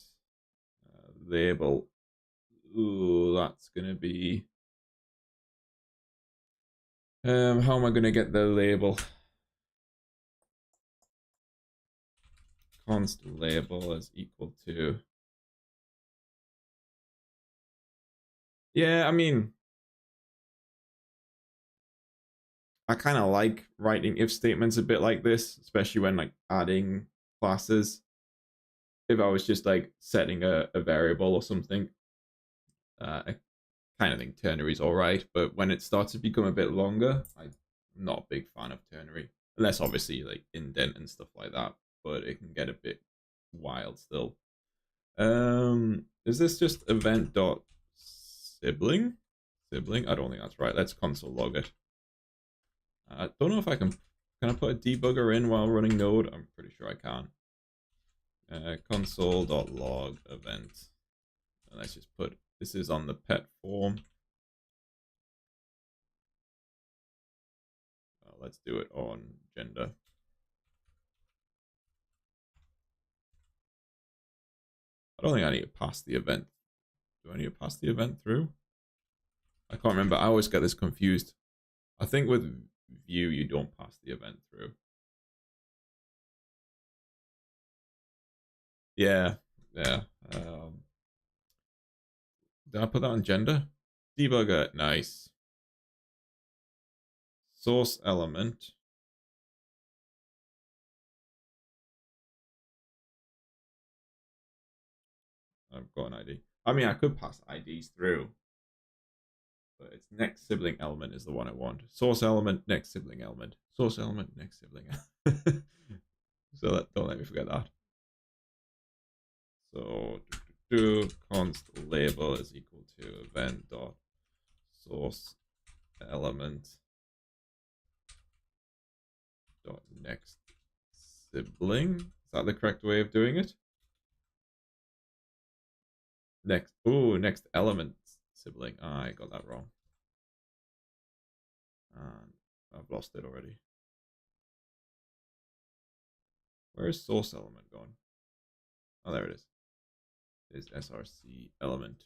label. Ooh, that's gonna be. How am I gonna get the label? Const label is equal to. Yeah, I mean, I kind of like writing if statements a bit like this, especially when like adding classes. If I was just like setting a variable or something, I kind of think ternary is all right. But when it starts to become a bit longer, I'm not a big fan of ternary, unless obviously like indent and stuff like that. But it can get a bit wild still. Is this just event dot sibling? Sibling? I don't think that's right. Let's console log it. I don't know if I can. Can I put a debugger in while running Node? I'm pretty sure I can. Console.log event. And let's just put this is on the pet form. Let's do it on gender. I don't think I need to pass the event. Do I need to pass the event through? I can't remember. I always get this confused. I think with Vue, you don't pass the event through. Yeah, yeah. Did I put that on gender? Debugger, nice. Source element. I've got an ID. I mean, I could pass IDs through, but its next sibling element is the one I want. Source element, next sibling element. Source element, next sibling element. So don't let me forget that. So const label is equal to event dot source element dot next sibling. Is that the correct way of doing it? Next element sibling. I got that wrong. And I've lost it already. Where is source element gone? Oh, there it is. It is src element.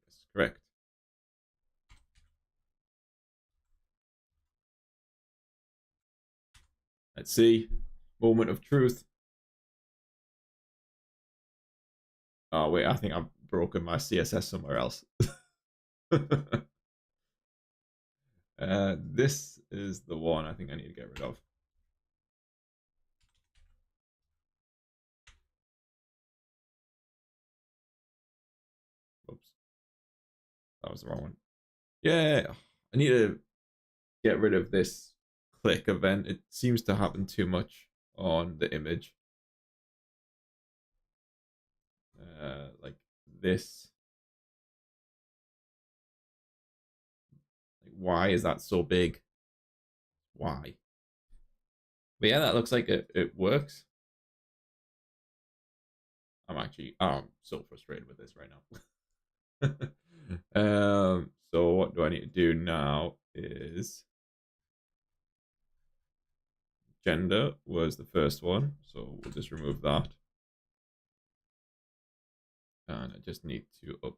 Yes, correct. Let's see. Moment of truth. Oh, wait, I think I've broken my CSS somewhere else. This is the one I think I need to get rid of. Oops. That was the wrong one. Yeah, I need to get rid of this click event. It seems to happen too much on the image. Like this. Like, why is that so big? Why? But yeah, that looks like it works. I'm so frustrated with this right now. So what do I need to do now is gender was the first one, so we'll just remove that. And I just need to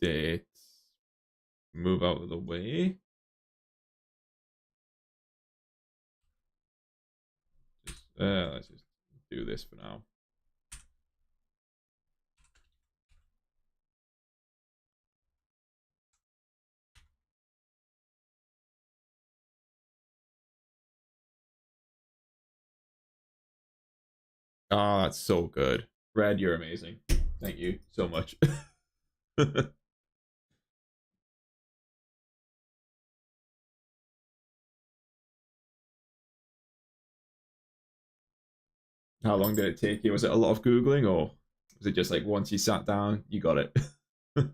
update, move out of the way. Let's just do this for now. Oh, that's so good. Red, you're amazing. Thank you so much. How long did it take you? Was it a lot of Googling, or was it just like once you sat down, you got it? Get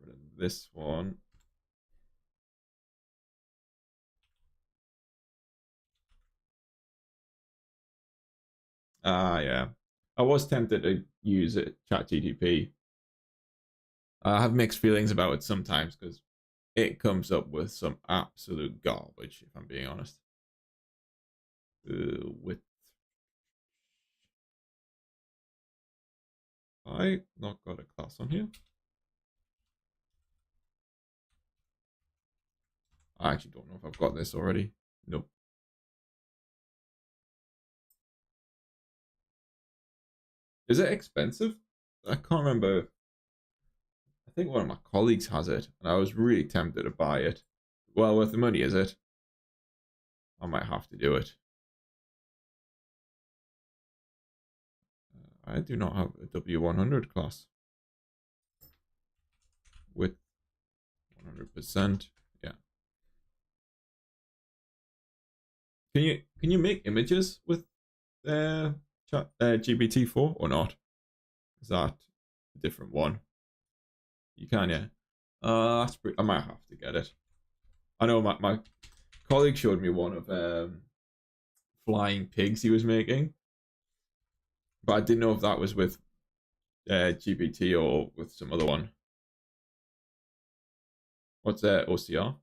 rid of this one. Yeah. I was tempted to use it, ChatGTP. I have mixed feelings about it sometimes because it comes up with some absolute garbage, if I'm being honest. With I not got a class on here. I actually don't know if I've got this already. Nope. Is it expensive? I can't remember. I think one of my colleagues has it, and I was really tempted to buy it. Well worth the money, is it? I might have to do it. I do not have a W100 class with 100%. Yeah. Can you make images with GPT-4 or not? Is that a different one? You can, yeah. That's pretty, I might have to get it. I know my colleague showed me one of flying pigs he was making, but I didn't know if that was with GPT or with some other one. What's OCR?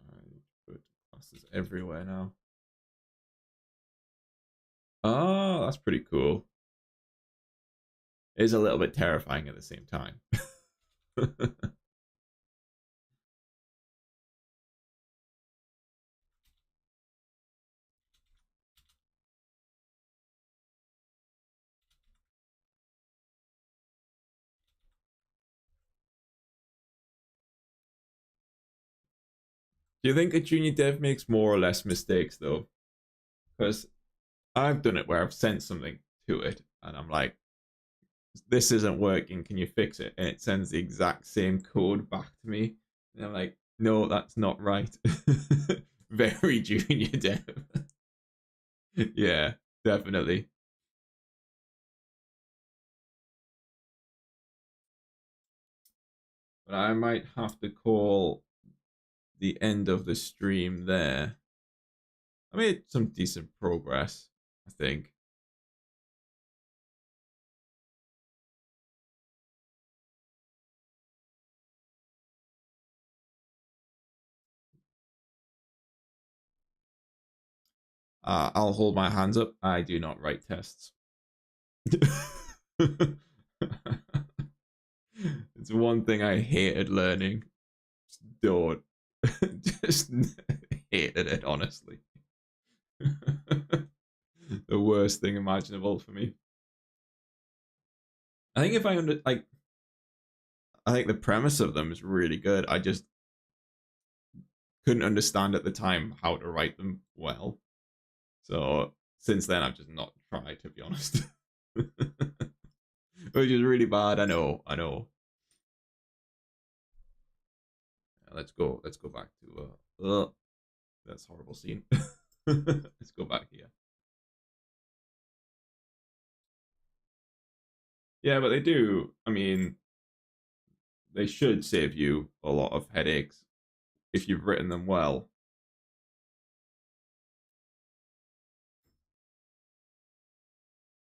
I put classes everywhere now. Oh, that's pretty cool. It is a little bit terrifying at the same time. Do you think a junior dev makes more or less mistakes though? Because I've done it where I've sent something to it and I'm like, this isn't working. Can you fix it? And it sends the exact same code back to me. And I'm like, no, that's not right. Very junior dev. Yeah, definitely. But I might have to call the end of the stream there. I made some decent progress, I think. I'll hold my hands up. I do not write tests. It's one thing I hated learning. Just don't. Just hated it, honestly. The worst thing imaginable for me. I think if I like, I think the premise of them is really good. I just couldn't understand at the time how to write them well. So since then, I've just not tried, to be honest. Which is really bad. I know. I know. Let's go. Let's go back to that's a horrible scene. Let's go back here. Yeah, but they do. I mean, they should save you a lot of headaches if you've written them well.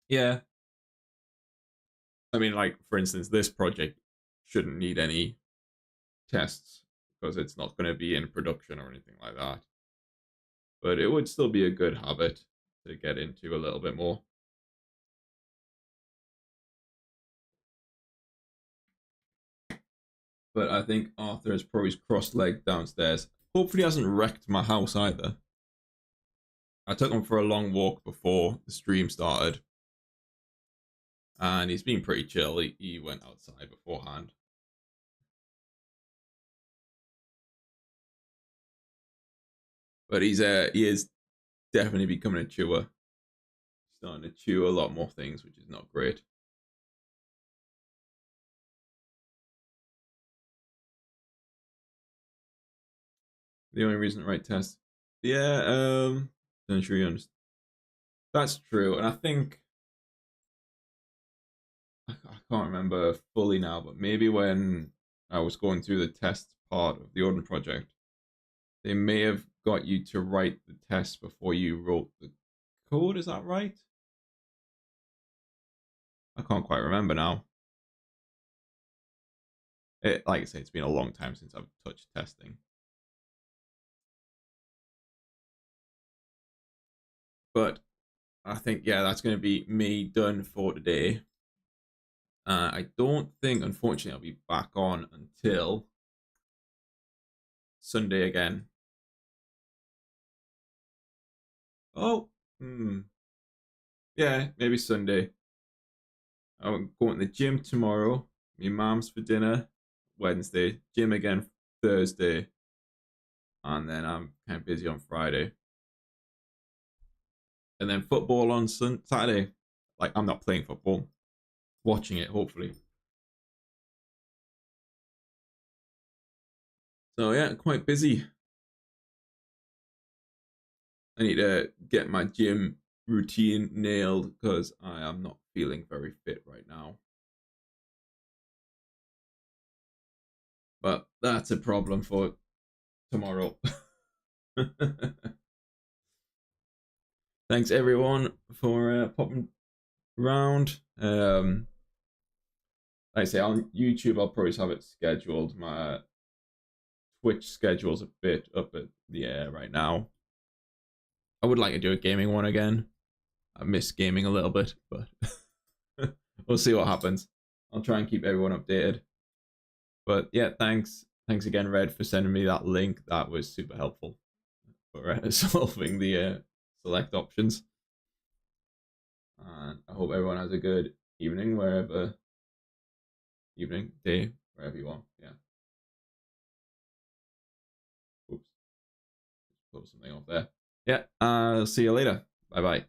Yeah. I mean, like, for instance, this project shouldn't need any tests because it's not going to be in production or anything like that. But it would still be a good habit to get into a little bit more. But I think Arthur has probably cross-legged downstairs. Hopefully, he hasn't wrecked my house either. I took him for a long walk before the stream started, and he's been pretty chill. He went outside beforehand. But he is definitely becoming a chewer. He's starting to chew a lot more things, which is not great. The only reason to write tests. Yeah, I'm sure you understand. That's true, and I think I can't remember fully now, but maybe when I was going through the test part of the Odin project, they may have got you to write the test before you wrote the code. Is that right? I can't quite remember now. Like I say, it's been a long time since I've touched testing. But I think, yeah, that's going to be me done for today. I don't think, unfortunately, I'll be back on until Sunday again. Oh, yeah, maybe Sunday. I'm going to the gym tomorrow. My mom's for dinner Wednesday. Gym again Thursday. And then I'm kind of busy on Friday. And then football on Saturday. Like, I'm not playing football, watching it, hopefully. So, yeah, quite busy. I need to get my gym routine nailed because I am not feeling very fit right now. But that's a problem for tomorrow. Thanks everyone for popping around. Like I say, on YouTube, I'll probably have it scheduled. My Twitch schedule's a bit up at the air right now. I would like to do a gaming one again. I miss gaming a little bit, but we'll see what happens. I'll try and keep everyone updated. But yeah, thanks again, Red, for sending me that link. That was super helpful for solving the select options. And I hope everyone has a good evening, day, wherever you are. Yeah. Oops. close something off there. Yeah, see you later. Bye bye.